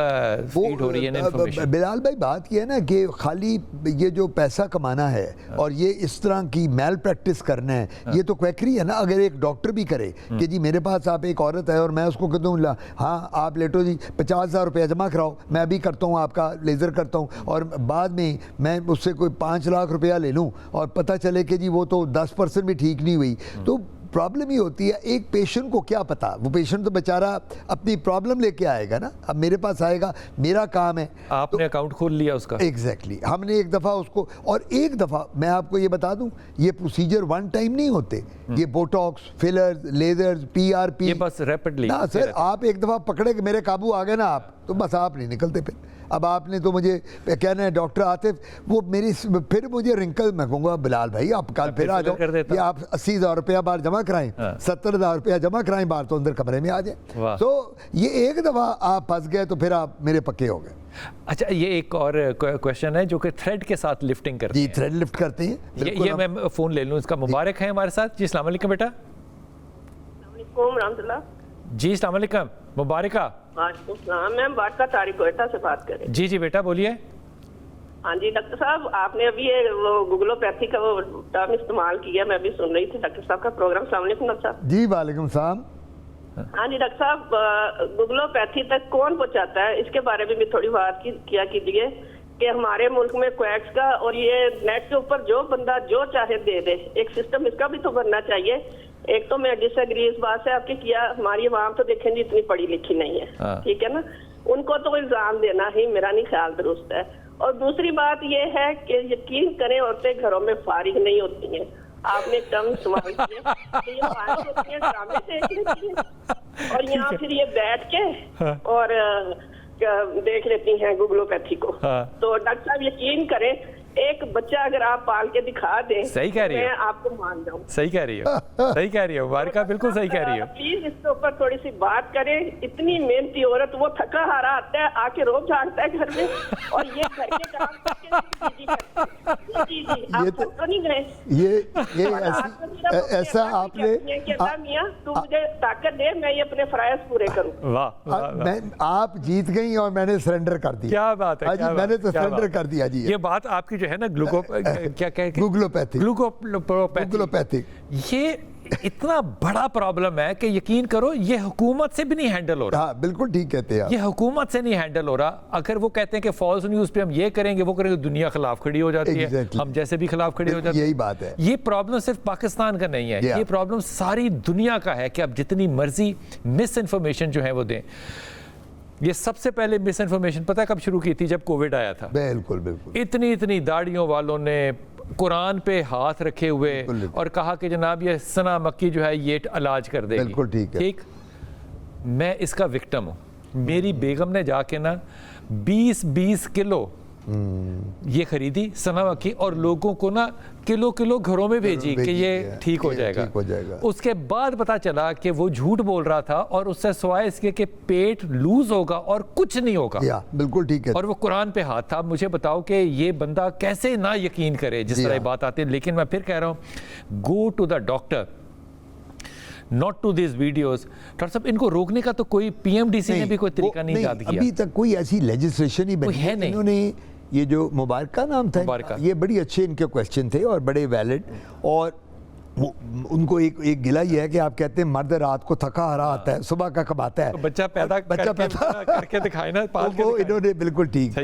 [SPEAKER 1] فیڈ ہو رہی ہے انفارمیشن.
[SPEAKER 2] بلال بھائی بات یہ ہے نا کہ خالی یہ جو پیسہ کمانا ہے اور یہ اس طرح کی میل پریکٹس کرنا ہے، یہ تو کویکری ہے نا. اگر ایک ڈاکٹر بھی کرے کہ جی میرے پاس آپ ایک عورت ہے اور میں اس کو کہتا ہوں ہاں آپ لیٹو جی 50,000 روپیہ جمع کراؤ، میں ابھی کرتا ہوں آپ کا لیزر کرتا ہوں، اور بعد میں میں اس سے کوئی 5 لاکھ روپیہ لے لوں اور پتہ چلے کہ جی وہ تو 10% بھی ٹھیک نہیں ہوئی، تو پرابلم ہی ہوتی ہے. ایک پیشنٹ کو کیا پتا، وہ پیشنٹ تو بیچارہ اپنی پرابلم لے کے آئے گا نا. اب میرے پاس آئے گا، میرا کام ہے،
[SPEAKER 1] آپ نے اکاؤنٹ کھول لیا اس کا.
[SPEAKER 2] ایگزیکٹلی. ہم نے ایک دفعہ اس کو، اور ایک دفعہ میں آپ کو یہ بتا دوں یہ پروسیجر ون ٹائم نہیں ہوتے، یہ بوٹاکس، فلرز، لیزرز، PRP،
[SPEAKER 1] یہ بس ریپڈلی.
[SPEAKER 2] نا سر آپ ایک دفعہ پکڑے کہ میرے قابو آ گئے نا آپ، تو بس آپ نہیں نکلتے پھر. اب آپ نے تو مجھے کہنا ہے ڈاکٹر عاطف، وہ میری پھر مجھے رنکل، میں کہوں گا بلال بھائی آپ کل پھر آ جاؤ، یہ آپ 80,000 روپیہ بار جمع کرائیں, 70,000 روپیہ جمع کرائیں, باہر تو اندر کمرے میں آ جائیں. تو یہ ایک دفعہ آپ پھنس گئے تو پھر آپ میرے پکے ہو گئے.
[SPEAKER 1] اچھا یہ ایک اور کویشچن ہے جو کہ تھریڈ کے ساتھ لفٹنگ کرتے ہیں.
[SPEAKER 2] جی تھریڈ لفٹ کرتے ہیں.
[SPEAKER 1] یہ میں فون لے لوں اس کا. مبارک ہے ہمارے ساتھ. جی السلام علیکم بیٹا.
[SPEAKER 4] رحمۃ اللہ.
[SPEAKER 1] جی السلام علیکم. مبارکہ.
[SPEAKER 4] وعلیکم السلام. میں بارکا طارق کوئٹہ سے بات کر رہی ہوں.
[SPEAKER 1] جی جی بیٹا بولیے.
[SPEAKER 4] ہاں جی ڈاکٹر صاحب, آپ نے ابھی وہ گوگلوپیتھی کا وہ ٹرم استعمال کیا, میں ابھی سن رہی تھی ڈاکٹر صاحب کا پروگرام. السلام علیکم ڈاکٹر صاحب.
[SPEAKER 2] جی وعلیکم السلام.
[SPEAKER 4] ہاں جی ڈاکٹر صاحب, گوگلوپیتھی تک کون پہنچاتا ہے, اس کے بارے میں بھی تھوڑی بات کیا کیجیے کہ ہمارے ملک میں کویکس کا اور یہ نیٹ کے اوپر جو بندہ جو چاہے دے دے, ایک سسٹم اس کا بھی تو بننا چاہیے. ایک تو میں ڈس ایگری اس بات سے آپ کے کیا, ہماری عوام تو دیکھیں جی اتنی پڑھی لکھی نہیں ہے, ٹھیک ہے نا, ان کو تو الزام دینا ہی میرا نہیں خیال درست ہے. اور دوسری بات یہ ہے کہ یقین کریں عورتیں گھروں میں فارغ نہیں ہوتی ہیں. آپ نے ٹرم استعمال کیا کہ یہ فارغ ہوتی ہیں, ڈرامے دیکھ لیتی ہیں اور یہاں پھر یہ بیٹھ کے اور دیکھ لیتی ہیں گوگلوپیتھی کو. تو ڈاکٹر صاحب یقین کریں, ایک بچہ اگر آپ پال کے دکھا دیں,
[SPEAKER 1] صحیح کہہ رہی ہے,
[SPEAKER 4] میں آپ کو مان جاؤں.
[SPEAKER 1] صحیح کہہ رہی ہے, صحیح کہہ رہی ہے مبارکہ, بالکل صحیح کہہ رہی ہے.
[SPEAKER 4] پلیز اس کے اوپر تھوڑی سی بات کریں. اتنی محنتی عورت, وہ تھکا ہارا آتا ہے, آ کے روب جھاڑتا ہے گھر میں, اور یہ گھر کے کام کر کے جی آپ تو نہیں گئے.
[SPEAKER 2] یہ ایسا آپ نے
[SPEAKER 4] میاں تو مجھے طاقت دے, میں یہ اپنے فرائض پورے کروں.
[SPEAKER 1] واہ,
[SPEAKER 2] آپ جیت گئی اور میں نے سرنڈر کر دیا.
[SPEAKER 1] کیا بات ہے,
[SPEAKER 2] میں نے تو سرنڈر کر دیا. جی
[SPEAKER 1] یہ بات آپ کی جو ہے نا
[SPEAKER 2] گوگلوپیتھی,
[SPEAKER 1] یہ اتنا بڑا پرابلم ہے کہ یقین کرو یہ حکومت سے بھی نہیں ہینڈل ہو رہا.
[SPEAKER 2] ہاں بالکل ٹھیک کہتے ہیں,
[SPEAKER 1] یہ حکومت سے نہیں ہینڈل ہو رہا. اگر وہ کہتے ہیں کہ فالس نیوز پہ ہم یہ کریں گے وہ کریں گے, دنیا خلاف کھڑی ہو جاتی ہے, ہم جیسے بھی خلاف کھڑی ہو جاتی ہے.
[SPEAKER 2] یہی بات ہے.
[SPEAKER 1] یہ پرابلم صرف پاکستان کا نہیں ہے, یہ پرابلم ساری دنیا کا ہے کہ اب جتنی مرضی مس انفارمیشن جو ہے وہ دیں. یہ سب سے پہلے مس انفارمیشن پتہ ہے کب شروع کی تھی؟ جب کووڈ آیا تھا.
[SPEAKER 2] بالکل بالکل.
[SPEAKER 1] اتنی داڑیوں والوں نے قرآن پہ ہاتھ رکھے ہوئے اور کہا کہ جناب یہ سنا مکی جو ہے یہ علاج کر دے گی.
[SPEAKER 2] بالکل ٹھیک ہے.
[SPEAKER 1] ٹھیک, میں اس کا وکٹم ہوں. میری بیگم نے جا کے نا 20 کلو یہ خریدی سنا مکی اور لوگوں کو نا کلو گھروں میں بھیجی کہ یہ ٹھیک ہو جائے گا. اس کے بعد پتا چلا کہ وہ جھوٹ بول رہا تھا اور اس سے سوائے اس کے کہ پیٹ لوز ہوگا اور کچھ نہیں ہوگا.
[SPEAKER 2] بالکل ٹھیک ہے.
[SPEAKER 1] اور وہ قرآن پہ ہاتھ تھا. مجھے بتاؤ کہ یہ بندہ کیسے نہ یقین کرے جس طرح بات آتی ہے. لیکن میں پھر کہہ رہا ہوں, go to the doctor, not to these videos. Doctor صاحب ان کو روکنے کا تو کوئی پی ایم ڈی سی نے بھی کوئی طریقہ نہیں ایجاد کیا.
[SPEAKER 2] ابھی تک کوئی ایسی لیجسلیشن ہی بنی ہے نہیں. انہوں نے یہ جو مبارکہ نام تھا, یہ بڑی اچھے ان کے کویسچن تھے اور بڑے ویلڈ. اور ان کو ایک گلہ یہ ہے کہ آپ کہتے ہیں مرد رات کو تھکا ہرا آتا ہے, صبح کا کب آتا ہے.
[SPEAKER 1] بچہ پیدا کر کے دکھائے نا,
[SPEAKER 2] وہ انہوں نے بالکل ٹھیک.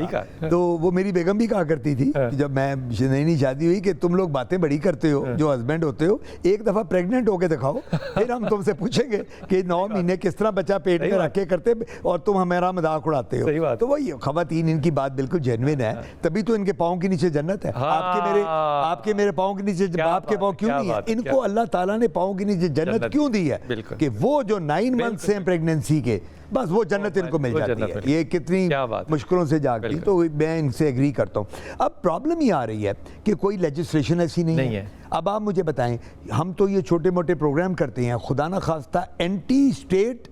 [SPEAKER 2] تو وہ میری بیگم بھی کہا کرتی تھی جب میں نئی شادی ہوئی کہ تم لوگ باتیں بڑی کرتے ہو جو ہسبینڈ ہوتے ہو, ایک دفعہ پریگننٹ ہو کے دکھاؤ, پھر ہم تم سے پوچھیں گے کہ 9 مہینے کس طرح بچہ پیٹ میں رکھ کے کرتے اور تم ہمارا مذاق اڑاتے ہو. تو وہی خواتین, ان کی بات بالکل جینوین ہے, تبھی تو ان کے پاؤں کے نیچے جنت ہے. آپ کے میرے پاؤں کے نیچے باپ کے پاؤں کیوں نہیں ہے؟ ان کو اللہ تعالیٰ نے پاؤں کے نیچے جنت کیوں دی ہے کہ وہ جو 9 منتھ سے پریگننسی کے, بس وہ جنت ان کو مل جاتی ہے. یہ کتنی مشکلوں سے جاگتی. تو میں ان سے ایگری کرتا ہوں. اب پرابلم یہ آ رہی ہے کہ کوئی لیجسلیشن ایسی نہیں ہے. اب آپ مجھے بتائیں, ہم تو یہ چھوٹے موٹے پروگرام کرتے ہیں, خدا نہ خواستہ اینٹی اسٹیٹ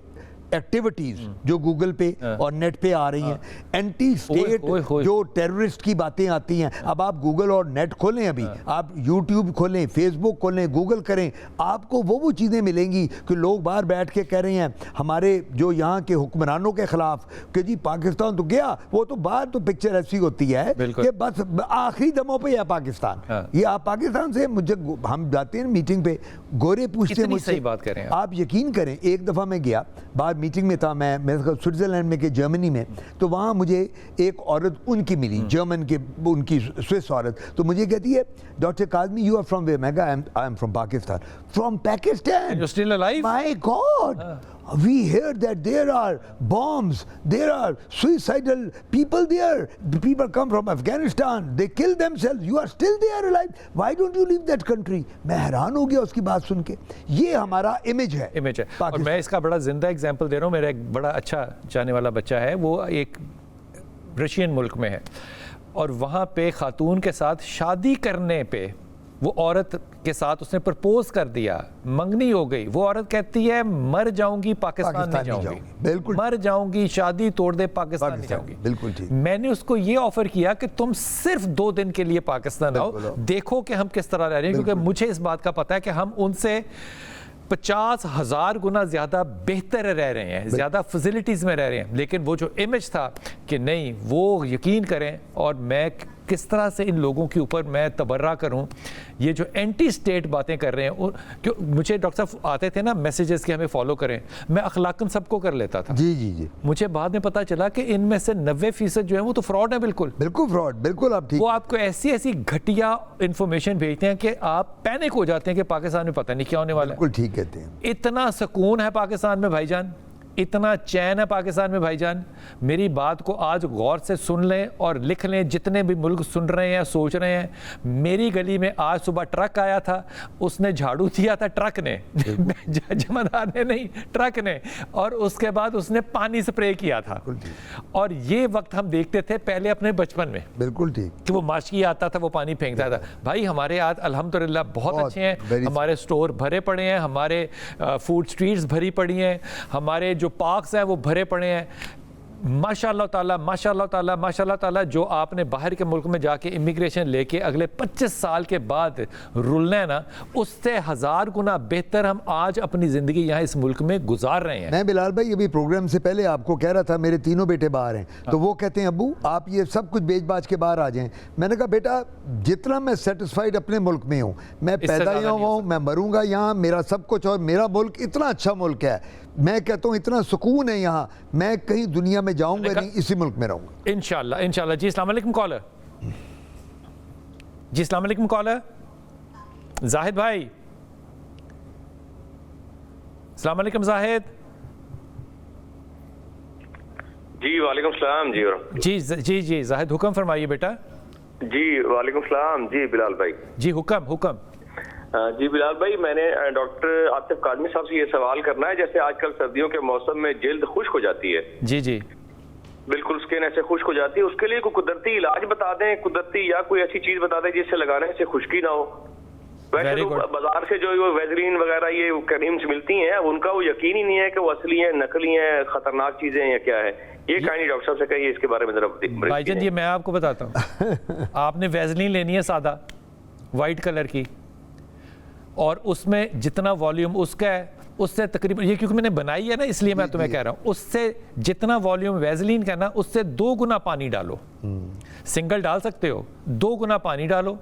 [SPEAKER 2] ایکٹیویٹیز جو گوگل پہ اور نیٹ پہ آ رہی ہیں, اینٹی اسٹیٹ جو ٹیررسٹ کی باتیں آتی ہیں. اب آپ گوگل اور نیٹ کھولیں, ابھی آپ یوٹیوب کھولیں, فیس بک کھولیں, گوگل کریں, آپ کو وہ چیزیں ملیں گی کہ لوگ باہر بیٹھ کے کہہ رہے ہیں ہمارے جو یہاں کے حکمرانوں کے خلاف کہ جی پاکستان تو گیا, وہ تو باہر تو پکچر ایسی ہوتی ہے کہ بس آخری دموں پہ ہے پاکستان. یہ آپ پاکستان سے, مجھے ہم جاتے ہیں میٹنگ پہ, گورے پوچھتے ہیں مجھ سے, آپ یقین کریں ایک دفعہ میں گیا, بعد میٹنگ میں تھا میں سوئٹزرلینڈ میں کہ جرمنی میں, تو وہاں مجھے ایک عورت ان کی ملی, جرمن کے, ان کی سوئس عورت. تو مجھے کہتی ہے doctor Kazmi you are from where? میں کہا I am from Pakistan. From Pakistan? You still alive? My God, we hear that there are bombs, there are suicidal people there, the people come from Afghanistan, they kill themselves, you are still there alive, why don't you leave that country? میں حیران ہو گیا اس کی بات سن کے. یہ ہمارا image ہے.
[SPEAKER 1] اور میں اس کا بڑا زندہ ایگزامپل دے رہا ہوں. میرا ایک بڑا اچھا جانے والا بچہ ہے, وہ ایک رشین ملک میں ہے, اور وہاں پہ خاتون کے ساتھ شادی کرنے پہ وہ عورت کے ساتھ اس نے پرپوز کر دیا, منگنی ہو گئی, وہ عورت کہتی ہے مر جاؤں گی پاکستان نہیں جاؤں گی,
[SPEAKER 2] بالکل
[SPEAKER 1] مر جاؤں گی, شادی توڑ دے پاکستان نہیں جاؤں گی.
[SPEAKER 2] بالکل ٹھیک.
[SPEAKER 1] میں نے اس کو یہ آفر کیا کہ تم صرف 2 دن کے لیے پاکستان آؤ, دیکھو کہ ہم کس طرح رہ رہے ہیں, کیونکہ مجھے اس بات کا پتا ہے کہ ہم ان سے 50,000 گنا زیادہ بہتر رہ رہے ہیں, زیادہ فیسلٹیز میں رہ رہے ہیں. لیکن وہ جو امیج تھا کہ نہیں, وہ یقین کریں, اور میں کس طرح سے ان لوگوں کے اوپر میں تبرہ کروں, یہ جو اینٹی سٹیٹ باتیں کر رہے ہیں. مجھے ڈاکٹر صاحب آتے تھے نا میسیجز کے ہمیں فالو کریں, میں اخلاقاً سب کو کر لیتا تھا.
[SPEAKER 2] جی جی جی.
[SPEAKER 1] مجھے بعد میں پتا چلا کہ ان میں سے 90% جو ہے وہ تو فراڈ ہے. بالکل
[SPEAKER 2] بالکل فراڈ, بالکل آپ ٹھیک.
[SPEAKER 1] وہ آپ کو ایسی گھٹیا انفارمیشن بھیجتے ہیں کہ آپ پینک ہو جاتے ہیں کہ پاکستان میں پتہ نہیں کیا ہونے والا ہے.
[SPEAKER 2] بالکل ٹھیک کہتے ہیں.
[SPEAKER 1] اتنا سکون ہے پاکستان میں بھائی جان, اتنا چین ہے پاکستان میں بھائی جان. میری بات کو آج غور سے سن لیں اور لکھ لیں, جتنے بھی ملک سن رہے ہیں سوچ رہے ہیں. میری گلی میں آج صبح ٹرک آیا تھا, اس نے جھاڑو دیا تھا ٹرک نے, جمعدار نے نہیں, ٹرک نے, اور اس کے بعد اس نے پانی سپرے کیا تھا. اور یہ وقت ہم دیکھتے تھے پہلے اپنے بچپن میں,
[SPEAKER 2] بالکل ٹھیک,
[SPEAKER 1] کہ وہ ماشکی آتا تھا, وہ پانی پھینکتا تھا. بھائی ہمارے آج الحمدللہ بہت اچھے ہیں, ہمارے سٹور بھرے پڑے ہیں, ہمارے فوڈ سٹریٹس بھری پڑی ہیں, ہمارے جو پارکس ہیں وہ بھرے پڑے ہیں. ماشاء اللہ تعالیٰ, ماشاء اللہ تعالیٰ, ماشاء اللہ تعالیٰ. جو آپ نے باہر کے ملک میں جا کے امیگریشن لے کے اگلے 25 سال کے بعد رلنا ہے نا, اس سے 1000 گنا بہتر ہم آج اپنی زندگی یہاں اس ملک میں گزار رہے ہیں.
[SPEAKER 2] میں بلال بھائی ابھی پروگرام سے پہلے آپ کو کہہ رہا تھا میرے 3 بیٹے باہر ہیں, تو وہ کہتے ہیں ابو آپ یہ سب کچھ بیچ باچ کے باہر آ جائیں. میں نے کہا بیٹا جتنا میں سیٹسفائیڈ اپنے ملک میں ہوں, میں پیدا یہاں ہوں, میں مروں گا یہاں, میرا سب کچھ, اور میرا ملک اتنا اچھا ملک ہے, میں کہتا ہوں اتنا سکون ہے یہاں, میں کہیں دنیا میں جاؤں گا نہیں, اسی ملک میں رہوں گا
[SPEAKER 1] انشاءاللہ انشاءاللہ. جی السلام علیکم کالر, جی السلام علیکم کالر, زاہد بھائی, السلام علیکم زاہد.
[SPEAKER 5] جی وعلیکم السلام.
[SPEAKER 1] جی زاہد حکم فرمائیے بیٹا.
[SPEAKER 5] جی وعلیکم السلام. جی بلال بھائی.
[SPEAKER 1] جی حکم.
[SPEAKER 5] جی بلال بھائی, میں نے ڈاکٹر عاطف کاظمی صاحب سے یہ سوال کرنا ہے, جیسے آج کل سردیوں کے موسم میں جلد خشک ہو جاتی ہے.
[SPEAKER 1] جی
[SPEAKER 5] بالکل اسکن ایسے خشک ہو جاتی ہے, اس کے لیے کوئی قدرتی علاج بتا دیں, قدرتی یا کوئی ایسی چیز بتا دیں جس سے لگانے سے خشکی نہ ہو. ویسے تو بازار سے جو ویزلین وغیرہ یہ کریمز ملتی ہیں, ان کا وہ یقین ہی نہیں ہے کہ وہ اصلی ہیں, نقلی ہیں, خطرناک چیزیں یا کیا ہے. یہ کہانی ڈاکٹر صاحب سے کہیے اس کے بارے میں ذرا.
[SPEAKER 1] بھائی جان یہ میں آپ کو بتاتا ہوں, آپ نے ویزلین لینی ہے سادہ وائٹ کلر کی, اور اس میں جتنا والیوم اس کا ہے اس سے تقریباً, یہ کیونکہ میں نے بنائی ہے نا اس لیے میں تمہیں کہہ رہا ہوں, اس سے جتنا والیوم ویزلین کا نا اس سے 2 گنا پانی ڈالو. سنگل ڈال سکتے ہو, 2 گنا پانی ڈالو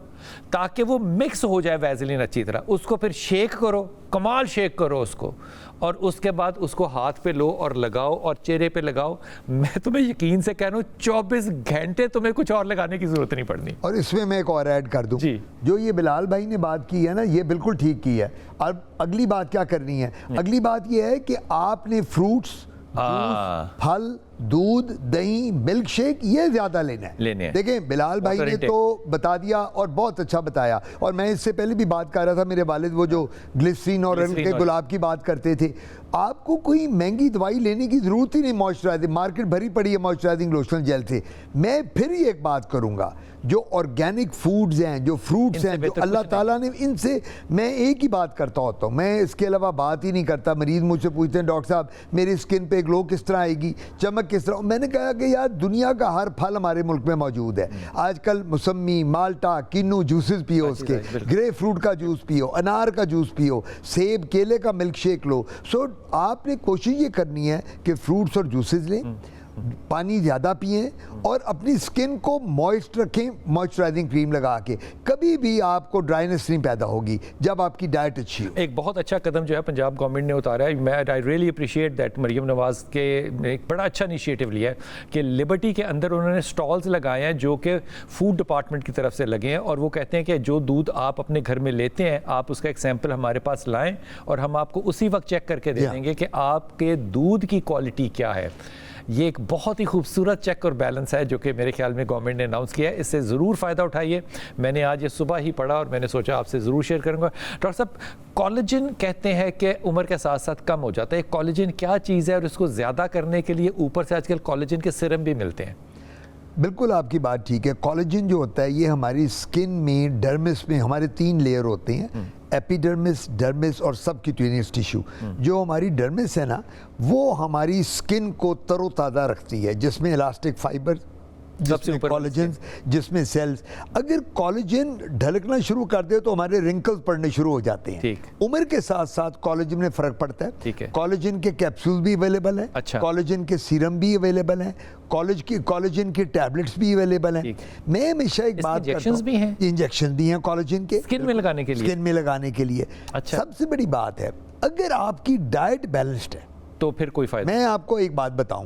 [SPEAKER 1] تاکہ وہ مکس ہو جائے ویزلین اچھی طرح. اس کو پھر شیک کرو, کمال شیک کرو اس کو, اور اس کے بعد اس کو ہاتھ پہ لو اور لگاؤ اور چہرے پہ لگاؤ. میں تمہیں یقین سے کہہ رہا ہوں 24 گھنٹے تمہیں کچھ اور لگانے کی ضرورت نہیں پڑنی.
[SPEAKER 2] اور اس میں ایک اور ایڈ کر دوں,
[SPEAKER 1] جی
[SPEAKER 2] جو یہ بلال بھائی نے بات کی ہے نا, یہ بالکل ٹھیک کی ہے. اب اگلی بات کیا کرنی ہے, اگلی بات یہ ہے کہ آپ نے فروٹس, پھل, دودھ, دہی, ملک شیک یہ زیادہ لینا ہے. دیکھیں بلال بھائی نے تو بتا دیا اور بہت اچھا بتایا, اور میں اس سے پہلے بھی بات کر رہا تھا, میرے والد وہ جو گلیسرین اور ان کے گلاب کی بات کرتے تھے. آپ کو کوئی مہنگی دوائی لینے کی ضرورت ہی نہیں. موئسچرائزنگ مارکیٹ بھری پڑی ہے موئسچرائزنگ لوشن جیل سے. میں پھر ہی ایک بات کروں گا, جو آرگینک فوڈز ہیں, جو فروٹس ہیں, جو اللہ تعالیٰ نے, ان سے میں ایک ہی بات کرتا ہوتا ہوں, میں اس کے علاوہ بات ہی نہیں کرتا. مریض مجھ سے پوچھتے ہیں ڈاکٹر صاحب میری اسکن پہ گلو کس طرح آئے گی, چمک کس طرح. میں نے کہا کہ یار دنیا کا ہر پھل ہمارے ملک میں موجود ہے. آج کل موسمی, مالٹا, کینو جوسز پیو, اس کے گرے فروٹ کا جوس پیو, انار کا جوس پیو, سیب کیلے کا ملک شیک لو. سو آپ نے کوشش یہ کرنی ہے کہ فروٹس اور جوسز لیں, پانی زیادہ پئیں, اور اپنی سکن کو موئسٹ رکھیں موئسچرائزنگ کریم لگا کے. کبھی بھی آپ کو ڈرائنس نہیں پیدا ہوگی جب آپ کی ڈائٹ اچھی ہو.
[SPEAKER 1] ایک بہت اچھا قدم جو ہے پنجاب گورنمنٹ نے اتارا ہے, میں I really appreciate that. Maryam Nawaz کے ایک بڑا اچھا انیشیٹو لیا ہے کہ لبرٹی کے اندر انہوں نے سٹالز لگائے ہیں جو کہ فوڈ ڈپارٹمنٹ کی طرف سے لگے ہیں, اور وہ کہتے ہیں کہ جو دودھ آپ اپنے گھر میں لیتے ہیں آپ اس کا ایک سیمپل ہمارے پاس لائیں, اور ہم آپ کو اسی وقت چیک کر کے دے دیں گے کہ آپ کے دودھ کی کوالٹی کیا ہے. یہ ایک بہت ہی خوبصورت چیک اور بیلنس ہے جو کہ میرے خیال میں گورنمنٹ نے اناؤنس کیا ہے. اس سے ضرور فائدہ اٹھائیے. میں نے آج یہ صبح ہی پڑھا اور میں نے سوچا آپ سے ضرور شیئر کروں گا. ڈاکٹر صاحب کولیجن کہتے ہیں کہ عمر کے ساتھ ساتھ کم ہو جاتا ہے. کولیجن کیا چیز ہے, اور اس کو زیادہ کرنے کے لیے اوپر سے آج کل کولیجن کے سیرم بھی ملتے ہیں.
[SPEAKER 2] بالکل آپ کی بات ٹھیک ہے. کولیجن جو ہوتا ہے یہ ہماری اسکن میں ڈرمس میں ہمارے 3 لیئر ہوتے ہیں, ایپیڈرمس, ڈرمس اور سب کیوٹینیس ٹیشو. جو ہماری ڈرمس ہے نا وہ ہماری اسکن کو تر و تازہ رکھتی ہے, جس میں الاسٹک فائبر, جس میں کولیجن, جس میں سیلز. اگر کولیجن ڈھلکنا شروع کر دے تو ہمارے رنکلز پڑنے شروع ہو جاتے ہیں. عمر کے ساتھ ساتھ کولیجن میں فرق پڑتا ہے. کولیجن کے کیپسول بھی اویلیبل ہیں, کولیجن کے سیرم بھی اویلیبل ہیں, کولیجن کی ٹیبلٹس بھی اویلیبل ہیں. میں ہمیشہ ایک بات کرتا ہوں, انجیکشن بھی ہیں کولیجن کے
[SPEAKER 1] اسکن میں لگانے کے لیے.
[SPEAKER 2] سب سے بڑی بات ہے اگر آپ کی ڈائٹ بیلنسڈ ہے
[SPEAKER 1] تو پھر کوئی فائدہ.
[SPEAKER 2] میں آپ کو ایک بات بتاؤں,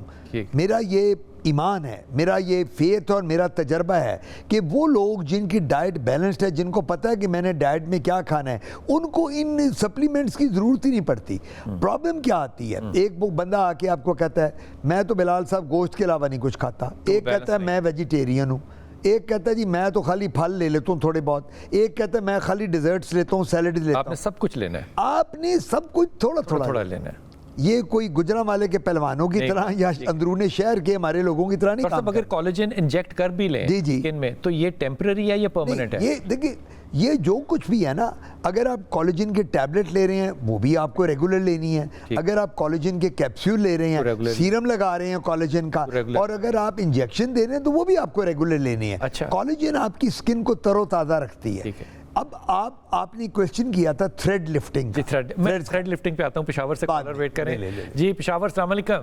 [SPEAKER 2] میرا یہ ایمان ہے, میرا یہ فیتھ اور میرا تجربہ ہے کہ وہ لوگ جن کی ڈائٹ بیلنسڈ ہے, جن کو پتہ ہے کہ میں نے ڈائٹ میں کیا کھانا ہے, ان کو ان سپلیمنٹس کی ضرورت ہی نہیں پڑتی. پرابلم کیا آتی ہے, ایک بندہ آ کے آپ کو کہتا ہے میں تو بلال صاحب گوشت کے علاوہ نہیں کچھ کھاتا, ایک کہتا ہے میں ویجیٹیرین ہوں, ایک کہتا ہے جی میں تو خالی پھل لے لیتا ہوں تھوڑے بہت, ایک کہتا ہے میں خالی ڈیزرٹس لیتا ہوں, سیلڈ لیتا ہوں.
[SPEAKER 1] آپ نے سب کچھ لینا ہے,
[SPEAKER 2] آپ نے سب کچھ تھوڑا تھوڑا لینا ہے. یہ کوئی گجرانوالے کے پہلوانوں کی طرح یا اندرون شہر کے ہمارے لوگوں کی طرح نہیں کام
[SPEAKER 1] کرتا. اگر کولیجن انجیکٹ کر بھی لیں اسکن میں تو یہ ٹیمپرری ہے یا پرماننٹ ہے؟
[SPEAKER 2] یہ دیکھیں یہ جو کچھ بھی ہے نا, اگر آپ کولیجن کے ٹیبلٹ لے رہے ہیں وہ بھی آپ کو ریگولر لینی ہے, اگر آپ کولیجن کے کیپسول لے رہے ہیں, سیرم لگا رہے ہیں کولیجن کا, اور اگر آپ انجیکشن دے رہے ہیں تو وہ بھی آپ کو ریگولر لینی ہے. کولیجن آپ کی اسکن کو تر و تازہ رکھتی ہے. اب آپ نے کویسچن کیا تھا تھریڈ لفٹنگ.
[SPEAKER 1] میں تھریڈ لفٹنگ پہ آتا ہوں, پشاور سے کالر ویٹ کریں. جی پشاور, السلام علیکم.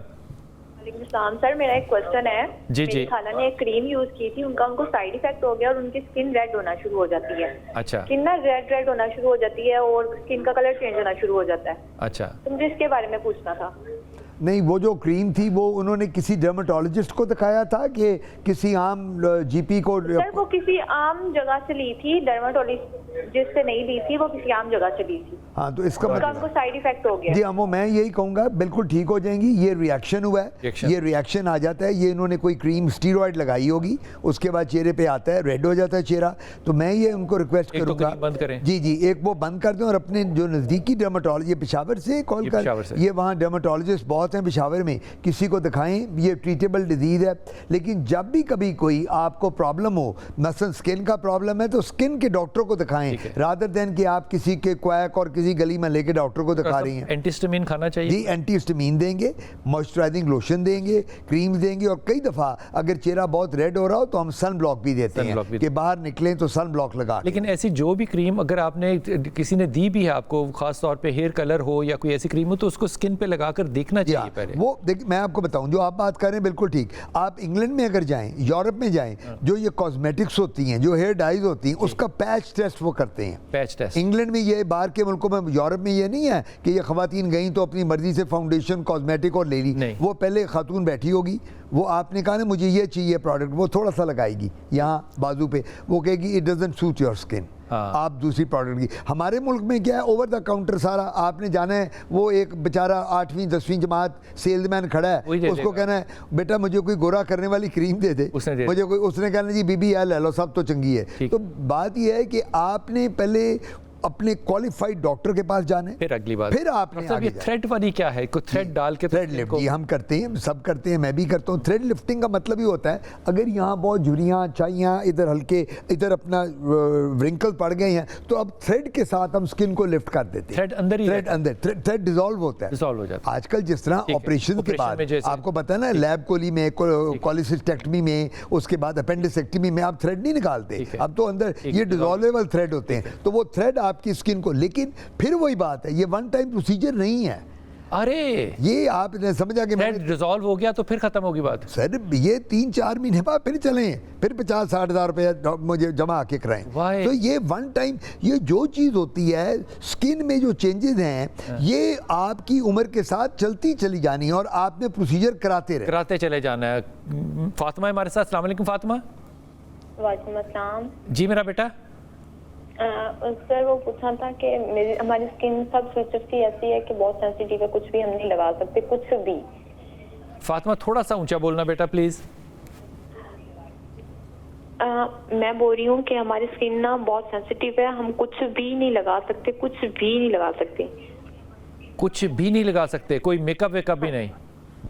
[SPEAKER 3] وعلیکم السلام سر, میرا ایک کوسچن ہے. میری خالہ نے ایک کریم یوز کی تھی, ان کو سائیڈ ایفیکٹ ہو گیا اور ان کی اسکن ریڈ ہونا شروع ہو جاتی ہے.
[SPEAKER 1] اچھا,
[SPEAKER 3] اسکن نا ریڈ ہونا شروع ہو جاتی ہے اور اسکن کا کلر چینج ہونا شروع ہو جاتا ہے.
[SPEAKER 1] اچھا,
[SPEAKER 3] تو مجھے اس کے بارے میں پوچھنا تھا.
[SPEAKER 2] نہیں, وہ جو کریم تھی وہ انہوں نے کسی ڈرماٹولوجسٹ کو دکھایا تھا کہ کسی عام جی پی کو؟
[SPEAKER 3] سر وہ کسی عام جگہ سے لی تھی, ڈرماٹولوجسٹ سے نہیں لی تھی, وہ کسی عام جگہ سے لی تھی.
[SPEAKER 2] ہاں تو اس کا
[SPEAKER 3] مطلب کو سائیڈ ایفیکٹ ہو گیا.
[SPEAKER 2] جی ہم میں یہی کہوں گا بالکل ٹھیک ہو جائیں گی. یہ ریئیکشن ہوا ہے, یہ ریئیکشن آ جاتا ہے, یہ انہوں نے کوئی کریم اسٹیرائڈ لگائی ہوگی, اس کے بعد چہرے پہ آتا ہے, ریڈ ہو جاتا ہے چہرہ. تو میں یہ ان کو ریکویسٹ کروں گا
[SPEAKER 1] بند کریں.
[SPEAKER 2] جی ایک وہ بند کر دیں اور اپنے جو نزدیکی ڈرماٹولوجسٹ, پشاور سے کال کر, یہ وہاں ڈرماٹولوجسٹ بہت ہیں پشاور میں, کسی کو دکھائیں. یہ ٹریٹیبل ڈیزیز ہے, لیکن جب بھی کبھی کوئی آپ کو پرابلم ہو, مثلا اسکن کا پرابلم ہے, تو اسکن کے ڈاکٹر کو دکھائیں رادر دین کہ آپ کسی کے کویک اور کسی گلی میں لے کے ڈاکٹر کو دکھا رہی ہیں.
[SPEAKER 1] اینٹی ہسٹامین کھانا چاہیے.
[SPEAKER 2] جی اینٹی ہسٹامین دیں گے, موئسچرائزنگ لوشن دیں گے, کریم دیں گے, اور کئی دفعہ اگر چہرہ بہت ریڈ ہو رہا ہو تو ہم سن بلاک بھی دیتے ہیں کہ باہر نکلیں تو سن بلاک لگا.
[SPEAKER 1] لیکن ایسی جو بھی کریم اگر آپ نے کسی نے دی بھی ہے آپ کو, خاص طور پہ ہیئر کلر ہو یا کوئی ایسی کریم ہو, تو اس کو اسکن پہ لگا کر دیکھنا چاہیے پہلے.
[SPEAKER 2] وہ دیکھ میں آپ کو بتاؤں, جو آپ بات کر رہے ہیں بالکل ٹھیک. آپ انگلینڈ میں اگر جائیں, یورپ میں جائیں, جو یہ کاسمیٹکس ہوتی ہیں, جو ہیئر ڈائز ہوتی ہیں, اس کا پیچ ٹیسٹ وہ کرتے ہیں.
[SPEAKER 1] پیچ ٹیسٹ
[SPEAKER 2] انگلینڈ میں, یہ باہر کے ملکوں میں, یورپ میں یہ نہیں ہے کہ یہ خواتین گئیں تو اپنی مرضی سے فاؤنڈیشن کاسمیٹک اور لے لی. وہ پہلے خاتون بیٹھی ہوگی, وہ آپ نے کہا نا مجھے یہ چاہیے پروڈکٹ, وہ تھوڑا سا لگائے گی یہاں بازو پہ, وہ کہے گی it doesn't suit your skin, آپ دوسری پروڈکٹ کی. ہمارے ملک میں کیا ہے, اوور دا کاؤنٹر سارا آپ نے جانا ہے. وہ ایک بیچارہ 8ویں 10ویں جماعت سیلز مین کھڑا ہے, اس کو کہنا ہے بیٹا مجھے کوئی گورا کرنے والی کریم دے دے, مجھے کوئی, اس نے کہنا جی بی بی یہ لے لو, سب تو چنگی ہے. تو بات یہ ہے کہ آپ نے پہلے اپنے کوالیفائڈ ڈاکٹر کے پاس جانے,
[SPEAKER 1] پھر اگلی بات,
[SPEAKER 2] پھر آپ نے
[SPEAKER 1] یہ تھریڈ والی کیا ہے, کوئی تھریڈ ڈال کے
[SPEAKER 2] تھریڈ لفٹ ہم کرتے ہیں, سب کرتے ہیں, میں بھی کرتا ہوں. تھریڈ لفٹنگ کا مطلب یہ ہوتا ہے اگر یہاں بہت جھریاں چائیاں, ادھر ہلکے, ادھر اپنا ورنکل پڑ گئے ہیں, تو اب تھریڈ کے ساتھ ہم اسکن کو لفٹ کر دیتے ہیں.
[SPEAKER 1] تھریڈ اندر ہی,
[SPEAKER 2] تھریڈ اندر, تھریڈ ڈیزالو ہوتا ہے,
[SPEAKER 1] ڈیزالو ہو جاتا ہے.
[SPEAKER 2] آج کل جس طرح آپریشن کے بعد آپ کو پتا ہے نا, لیب کولی میں, کوالیسسٹیکٹمی میں, اس کے بعد اپینڈسیکٹمی میں آپ تھریڈ نہیں نکالتے, اب تو اندر یہ ڈیزالویبل تھریڈ ہوتے ہیں. تو وہ تھریڈ آپ کی اسکن کو, لیکن پھر وہی بات ہے, یہ ون ٹائم پروسیجر نہیں ہے.
[SPEAKER 1] ارے
[SPEAKER 2] یہ آپ نے سمجھا کہ
[SPEAKER 1] ریزالو ہو گیا تو پھر ختم ہوگی بات.
[SPEAKER 2] سر یہ 3-4 مہینے بعد پھر چلیں, پھر 50-60 ہزار روپے مجھے جمع آ کے کرائیں. تو یہ ون ٹائم, یہ جو چیز ہوتی ہے اسکن میں جو چینجز ہیں, یہ آپ کی عمر کے ساتھ چلتی چلی جانی ہے, اور آپ نے پروسیجر کراتے
[SPEAKER 1] چلے جانا ہے. فاطمہ ہمارے ساتھ. السلام علیکم فاطمہ.
[SPEAKER 3] وعلیکم السلام.
[SPEAKER 1] جی میرا بیٹا.
[SPEAKER 3] سر وہ پوچھنا تھا کہ ہماری اسکن سب سینسٹیو ایسی ہے کہ بہت سینسٹیو ہے, کچھ بھی ہم نہیں لگا سکتے, کچھ بھی.
[SPEAKER 1] فاطمہ تھوڑا سا اونچا بولنا بیٹا پلیز.
[SPEAKER 3] میں بول رہی ہوں کہ ہماری اسکن نا بہت سینسٹیو ہے, ہم کچھ بھی نہیں لگا سکتے, کچھ بھی نہیں لگا سکتے.
[SPEAKER 1] کچھ بھی نہیں لگا سکتے, کوئی میک اپ ویک اپ بھی نہیں.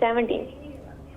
[SPEAKER 3] 17।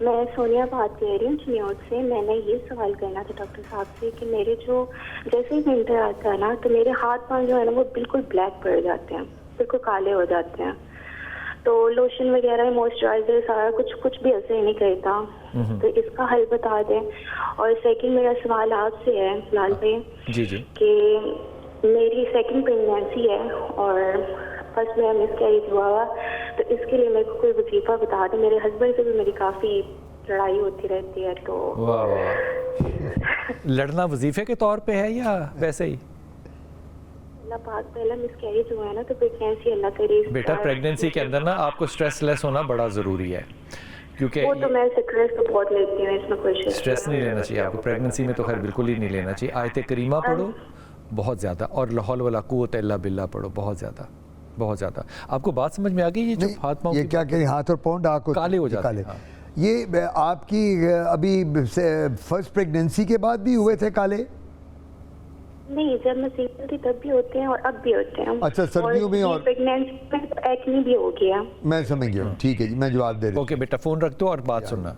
[SPEAKER 6] میں سونیا بات کر رہی ہوں چنیوٹ سے. میں نے یہ سوال کرنا تھا ڈاکٹر صاحب سے کہ میرے جو جیسے ہی ونٹر آتا ہے نا تو میرے ہاتھ پاؤں جو ہے نا وہ بالکل بلیک پڑ جاتے ہیں, بالکل کالے ہو جاتے ہیں. تو لوشن وغیرہ موئسچرائزر سارا کچھ بھی اثر نہیں کرتا. تو اس کا حل بتا دیں. اور سیکنڈ میرا سوال آپ سے ہے بلال بھائی کہ میری سیکنڈ پریگنینسی ہے اور فرسٹ میرا مس کیریج ہوا تو اس کے لیے میرے کو کوئی وظیفہ بتا دیں. میرے ہسبینڈ سے بھی میری کافی لڑائی ہوتی رہتی ہے. تو
[SPEAKER 1] لڑنا وظیفے کے طور پہ ہے یا ویسے ہی؟
[SPEAKER 6] اللہ پاک پہلا مس کیریج ہوا ہے نا تو پریگنینسی اللہ کرے.
[SPEAKER 1] بیٹا پریگنینسی کے اندر نا آپ کو اسٹریس لیس ہونا بڑا ضروری ہے, کیونکہ
[SPEAKER 6] وہ تو میں اسٹریس تو بہت لیتی ہوں, اس میں کوئی
[SPEAKER 1] اسٹریس نہیں لینا چاہیے آپ کو پریگنینسی میں, تو خیر بالکل ہی نہیں لینا چاہیے. آیت کریمہ پڑھو بہت زیادہ, اور لا حول ولا قوت الا باللہ پڑھو بہت زیادہ بہت زیادہ. آپ کو بات سمجھ میں آ گئی؟ یہ جو ہاتھ پاؤں
[SPEAKER 2] یہ کیا کہ ہاتھ اور پاؤں ڈاک
[SPEAKER 1] کالے ہو جاتے ہیں,
[SPEAKER 2] یہ آپ کی ابھی فرسٹ پریگنینسی کے بعد بھی ہوئے تھے کالے؟
[SPEAKER 6] نہیں, جب میں سیزن تھی تب بھی ہوتے ہیں اور اب بھی ہوتے ہیں.
[SPEAKER 2] اچھا, سردیوں میں اور
[SPEAKER 6] پریگنینسی میں ایکنی بھی ہو گیا.
[SPEAKER 2] میں سمجھ گیا, ٹھیک ہے جی, میں جواب دے رہا ہوں.
[SPEAKER 1] اوکے بیٹا فون رکھ دو اور بات سننا.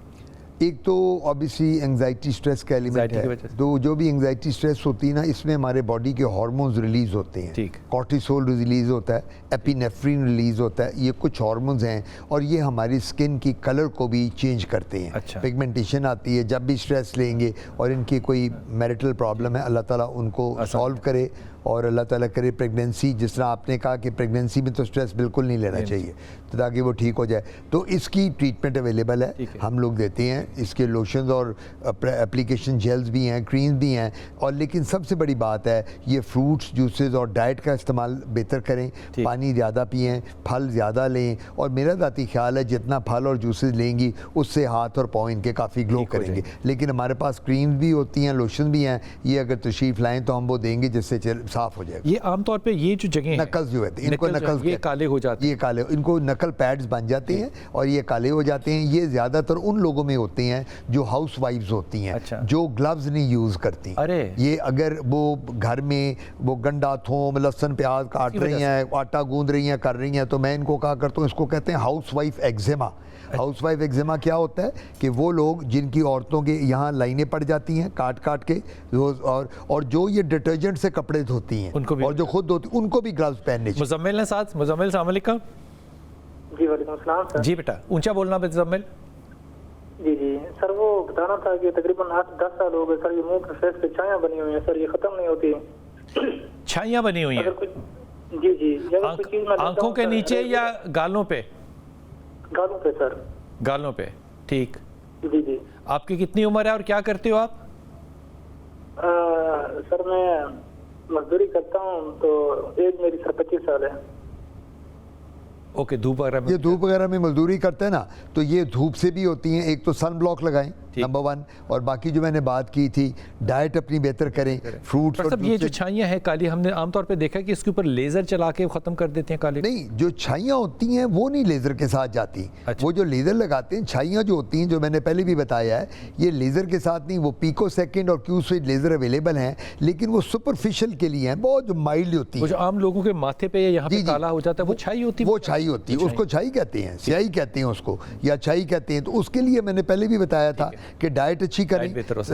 [SPEAKER 2] ایک تو اوبیسلی انگزائٹی سٹریس کا ایلیمنٹ ہے. تو جو بھی انگزائٹی سٹریس ہوتی ہے نا, اس میں ہمارے باڈی کے ہارمونز ریلیز ہوتے ہیں. کورٹیسول ریلیز ہوتا ہے, ایپینیفرین ریلیز ہوتا ہے. یہ کچھ ہارمونز ہیں اور یہ ہماری سکن کی کلر کو بھی چینج کرتے ہیں. پگمنٹیشن آتی ہے جب بھی سٹریس لیں گے, اور ان کی کوئی میرٹل پرابلم ہے, اللہ تعالیٰ ان کو سالو کرے. اور اللہ تعالیٰ کرے پریگنینسی, جس طرح آپ نے کہا کہ پریگنینسی میں تو سٹریس بالکل نہیں لینا چاہیے تو تاکہ وہ ٹھیک ہو جائے. تو اس کی ٹریٹمنٹ اویلیبل ہے, ہم لوگ دیتے ہیں. اس کے لوشنز اور اپلیکیشن جیلز بھی ہیں, کریمز بھی ہیں. اور لیکن سب سے بڑی بات ہے یہ فروٹس, جوسز اور ڈائٹ کا استعمال بہتر کریں. پانی زیادہ پئیں, پھل زیادہ لیں. اور میرا ذاتی خیال ہے جتنا پھل اور جوسز لیں گی اس سے ہاتھ اور پاؤں ان کے کافی گلو کریں گے. لیکن ہمارے پاس کریمز بھی ہوتی ہیں, لوشن بھی ہیں. یہ اگر تشریف لائیں تو ہم وہ دیں گے جس سے صاف ہو جائے گا.
[SPEAKER 1] یہ عام طور پہ یہ جو جگہیں
[SPEAKER 2] نقل جو ہے ان کو نقل,
[SPEAKER 1] یہ کالے ہو جاتے ہیں,
[SPEAKER 2] یہ کالے, ان کو نقل پیڈز بن جاتے ہیں اور یہ کالے ہو جاتے ہیں. یہ زیادہ تر ان لوگوں میں ہوتے ہیں جو ہاؤس وائفز ہوتی ہیں, جو گلوز نہیں یوز کرتی. یہ اگر وہ گھر میں وہ گنڈا, تھوم, لہسن, پیاز کاٹ رہی ہیں, آٹا گوندھ رہی ہیں, کر رہی ہیں, تو میں ان کو کہا کرتا ہوں, اس کو کہتے ہیں house wife eczema. House wife eczema کیا ہوتا ہے کہ وہ لوگ جن کی عورتوں کے یہاں لائنیں پڑ جاتی ہیں کاٹ کاٹ کے, اور جو یہ ڈٹرجنٹ سے کپڑے دھوتی ہیں اور جو خود دھوتی ان کو بھی گلوز پہننے چاہیے.
[SPEAKER 1] مزمل نے ساتھ. مزمل السلام علیکم.
[SPEAKER 7] جی وعلیکم السلام سر.
[SPEAKER 1] جی بیٹا اونچا بولنا مزمل.
[SPEAKER 7] جی سر, وہ بتانا تھا کہ تقریباً 8-10 سال ہو گئے سر, یہ منہ کے فیس پہ چھائیاں بنی ہوئی ہیں سر, یہ ختم نہیں ہوتی.
[SPEAKER 1] چھائیاں بنی ہوئی ہیں؟
[SPEAKER 7] جی
[SPEAKER 1] آنکھوں کے نیچے یا گالوں پہ؟
[SPEAKER 7] گالوں پہ سر.
[SPEAKER 1] گالوں پہ, ٹھیک.
[SPEAKER 7] جی.
[SPEAKER 1] آپ کی کتنی عمر ہے اور کیا کرتے ہو آپ؟
[SPEAKER 7] سر میں مزدوری کرتا ہوں, تو ایج میری 25 سال ہے.
[SPEAKER 1] اوکے, دھوپ وغیرہ میں,
[SPEAKER 2] یہ دھوپ وغیرہ میں مزدوری کرتے ہیں نا, تو یہ دھوپ سے بھی ہوتی ہیں. ایک تو سن بلاک لگائیں نمبر 1, اور باقی جو میں نے بات کی تھی ڈائٹ اپنی بہتر کریں, فروٹس.
[SPEAKER 1] اور یہ جو چھائیاں ہیں کالی, ہم نے عام طور پہ دیکھا کہ اس کے اوپر لیزر چلا کے ختم کر دیتے ہیں کالے.
[SPEAKER 2] نہیں, جو چھائیاں ہوتی ہیں وہ نہیں لیزر کے ساتھ جاتی. وہ جو لیزر لگاتے ہیں, چھائیاں جو ہوتی ہیں جو میں نے پہلے بھی بتایا ہے, یہ لیزر کے ساتھ نہیں. وہ پیکو سیکنڈ اور کیو سویٹ لیزر اویلیبل ہیں, لیکن وہ سپرفیشل کے لیے ہیں, بہت جو مائلڈ ہوتی ہیں.
[SPEAKER 1] وہ جو عام لوگوں کے ماتھے پہ یہاں پہ کالا ہو جاتا ہے, وہ چھائی ہوتی ہے.
[SPEAKER 2] وہ چھائی ہوتی ہے, اس کو چھائی کہتے ہیں, سیاہی کہتے ہیں اس کو, یا چھائی کہتے ہیں. تو اس کے لیے میں نے پہلے بھی بتایا تھا کہ ڈائٹ اچھی کریں,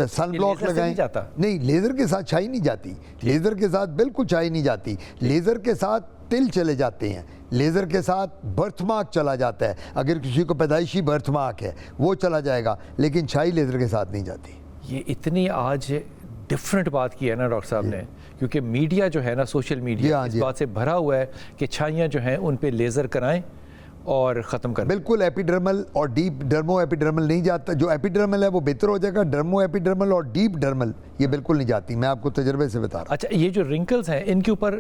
[SPEAKER 2] سن بلاک لگائیں. نہیں, لیزر کے ساتھ چھائی نہیں جاتی. لیزر کے ساتھ بالکل چھائی نہیں جاتی. لیزر کے ساتھ تل چلے جاتے ہیں, لیزر کے ساتھ برتھ مارک چلا جاتا ہے. اگر کسی کو پیدائشی برتھ مارک ہے وہ چلا جائے گا, لیکن چھائی لیزر کے ساتھ نہیں جاتی.
[SPEAKER 1] یہ اتنی آج ڈفرنٹ بات کی ہے نا ڈاکٹر صاحب نے, کیونکہ میڈیا جو ہے نا, سوشل میڈیا اس بات سے بھرا ہوا ہے کہ چھائیاں جو ہیں ان پہ لیزر کرائیں اور ختم کر.
[SPEAKER 2] بالکل ایپیڈرمل اور ڈیپ ڈرمو ایپیڈرمل نہیں جاتا. جو ایپیڈرمل ہے وہ بہتر ہو جائے گا. ڈرمو ایپیڈرمل اور ڈیپ ڈرمل یہ بالکل نہیں جاتی. میں آپ کو تجربے سے بتا رہا ہوں.
[SPEAKER 1] اچھا, یہ جو رنکلز ہیں ان کے اوپر,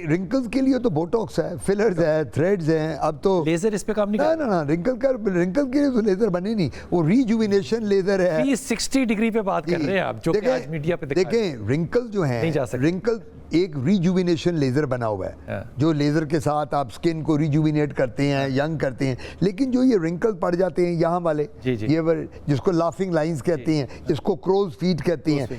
[SPEAKER 2] رنکلز کے لیے تو بوٹاکس ہے, فلرز ہے, تھریڈز ہیں. اب تو
[SPEAKER 1] لیزر اس پہ کام نہیں کرتا.
[SPEAKER 2] نا, رنکل کے لیے تو لیزر بنے نہیں, وہ ریجوینیشن لیزر ہے.
[SPEAKER 1] 360 ڈگری پہ بات کر رہے ہیں آپ, جو کہ آج میڈیا پہ
[SPEAKER 2] دیکھیں. رنکل جو ہیں, رنکل ایک ریجوینیشن لیزر بنا ہوا ہے, جو لیزر کے ساتھ آپ سکن کو ریجوینیٹ کرتے ہیں, ینگ کرتے ہیں. لیکن جو یہ رنکل پڑ جاتے ہیں یہاں والے, یہ جس کو لافنگ لائنز کہتے ہیں, اس کو کروز فیٹ کہتے ہیں,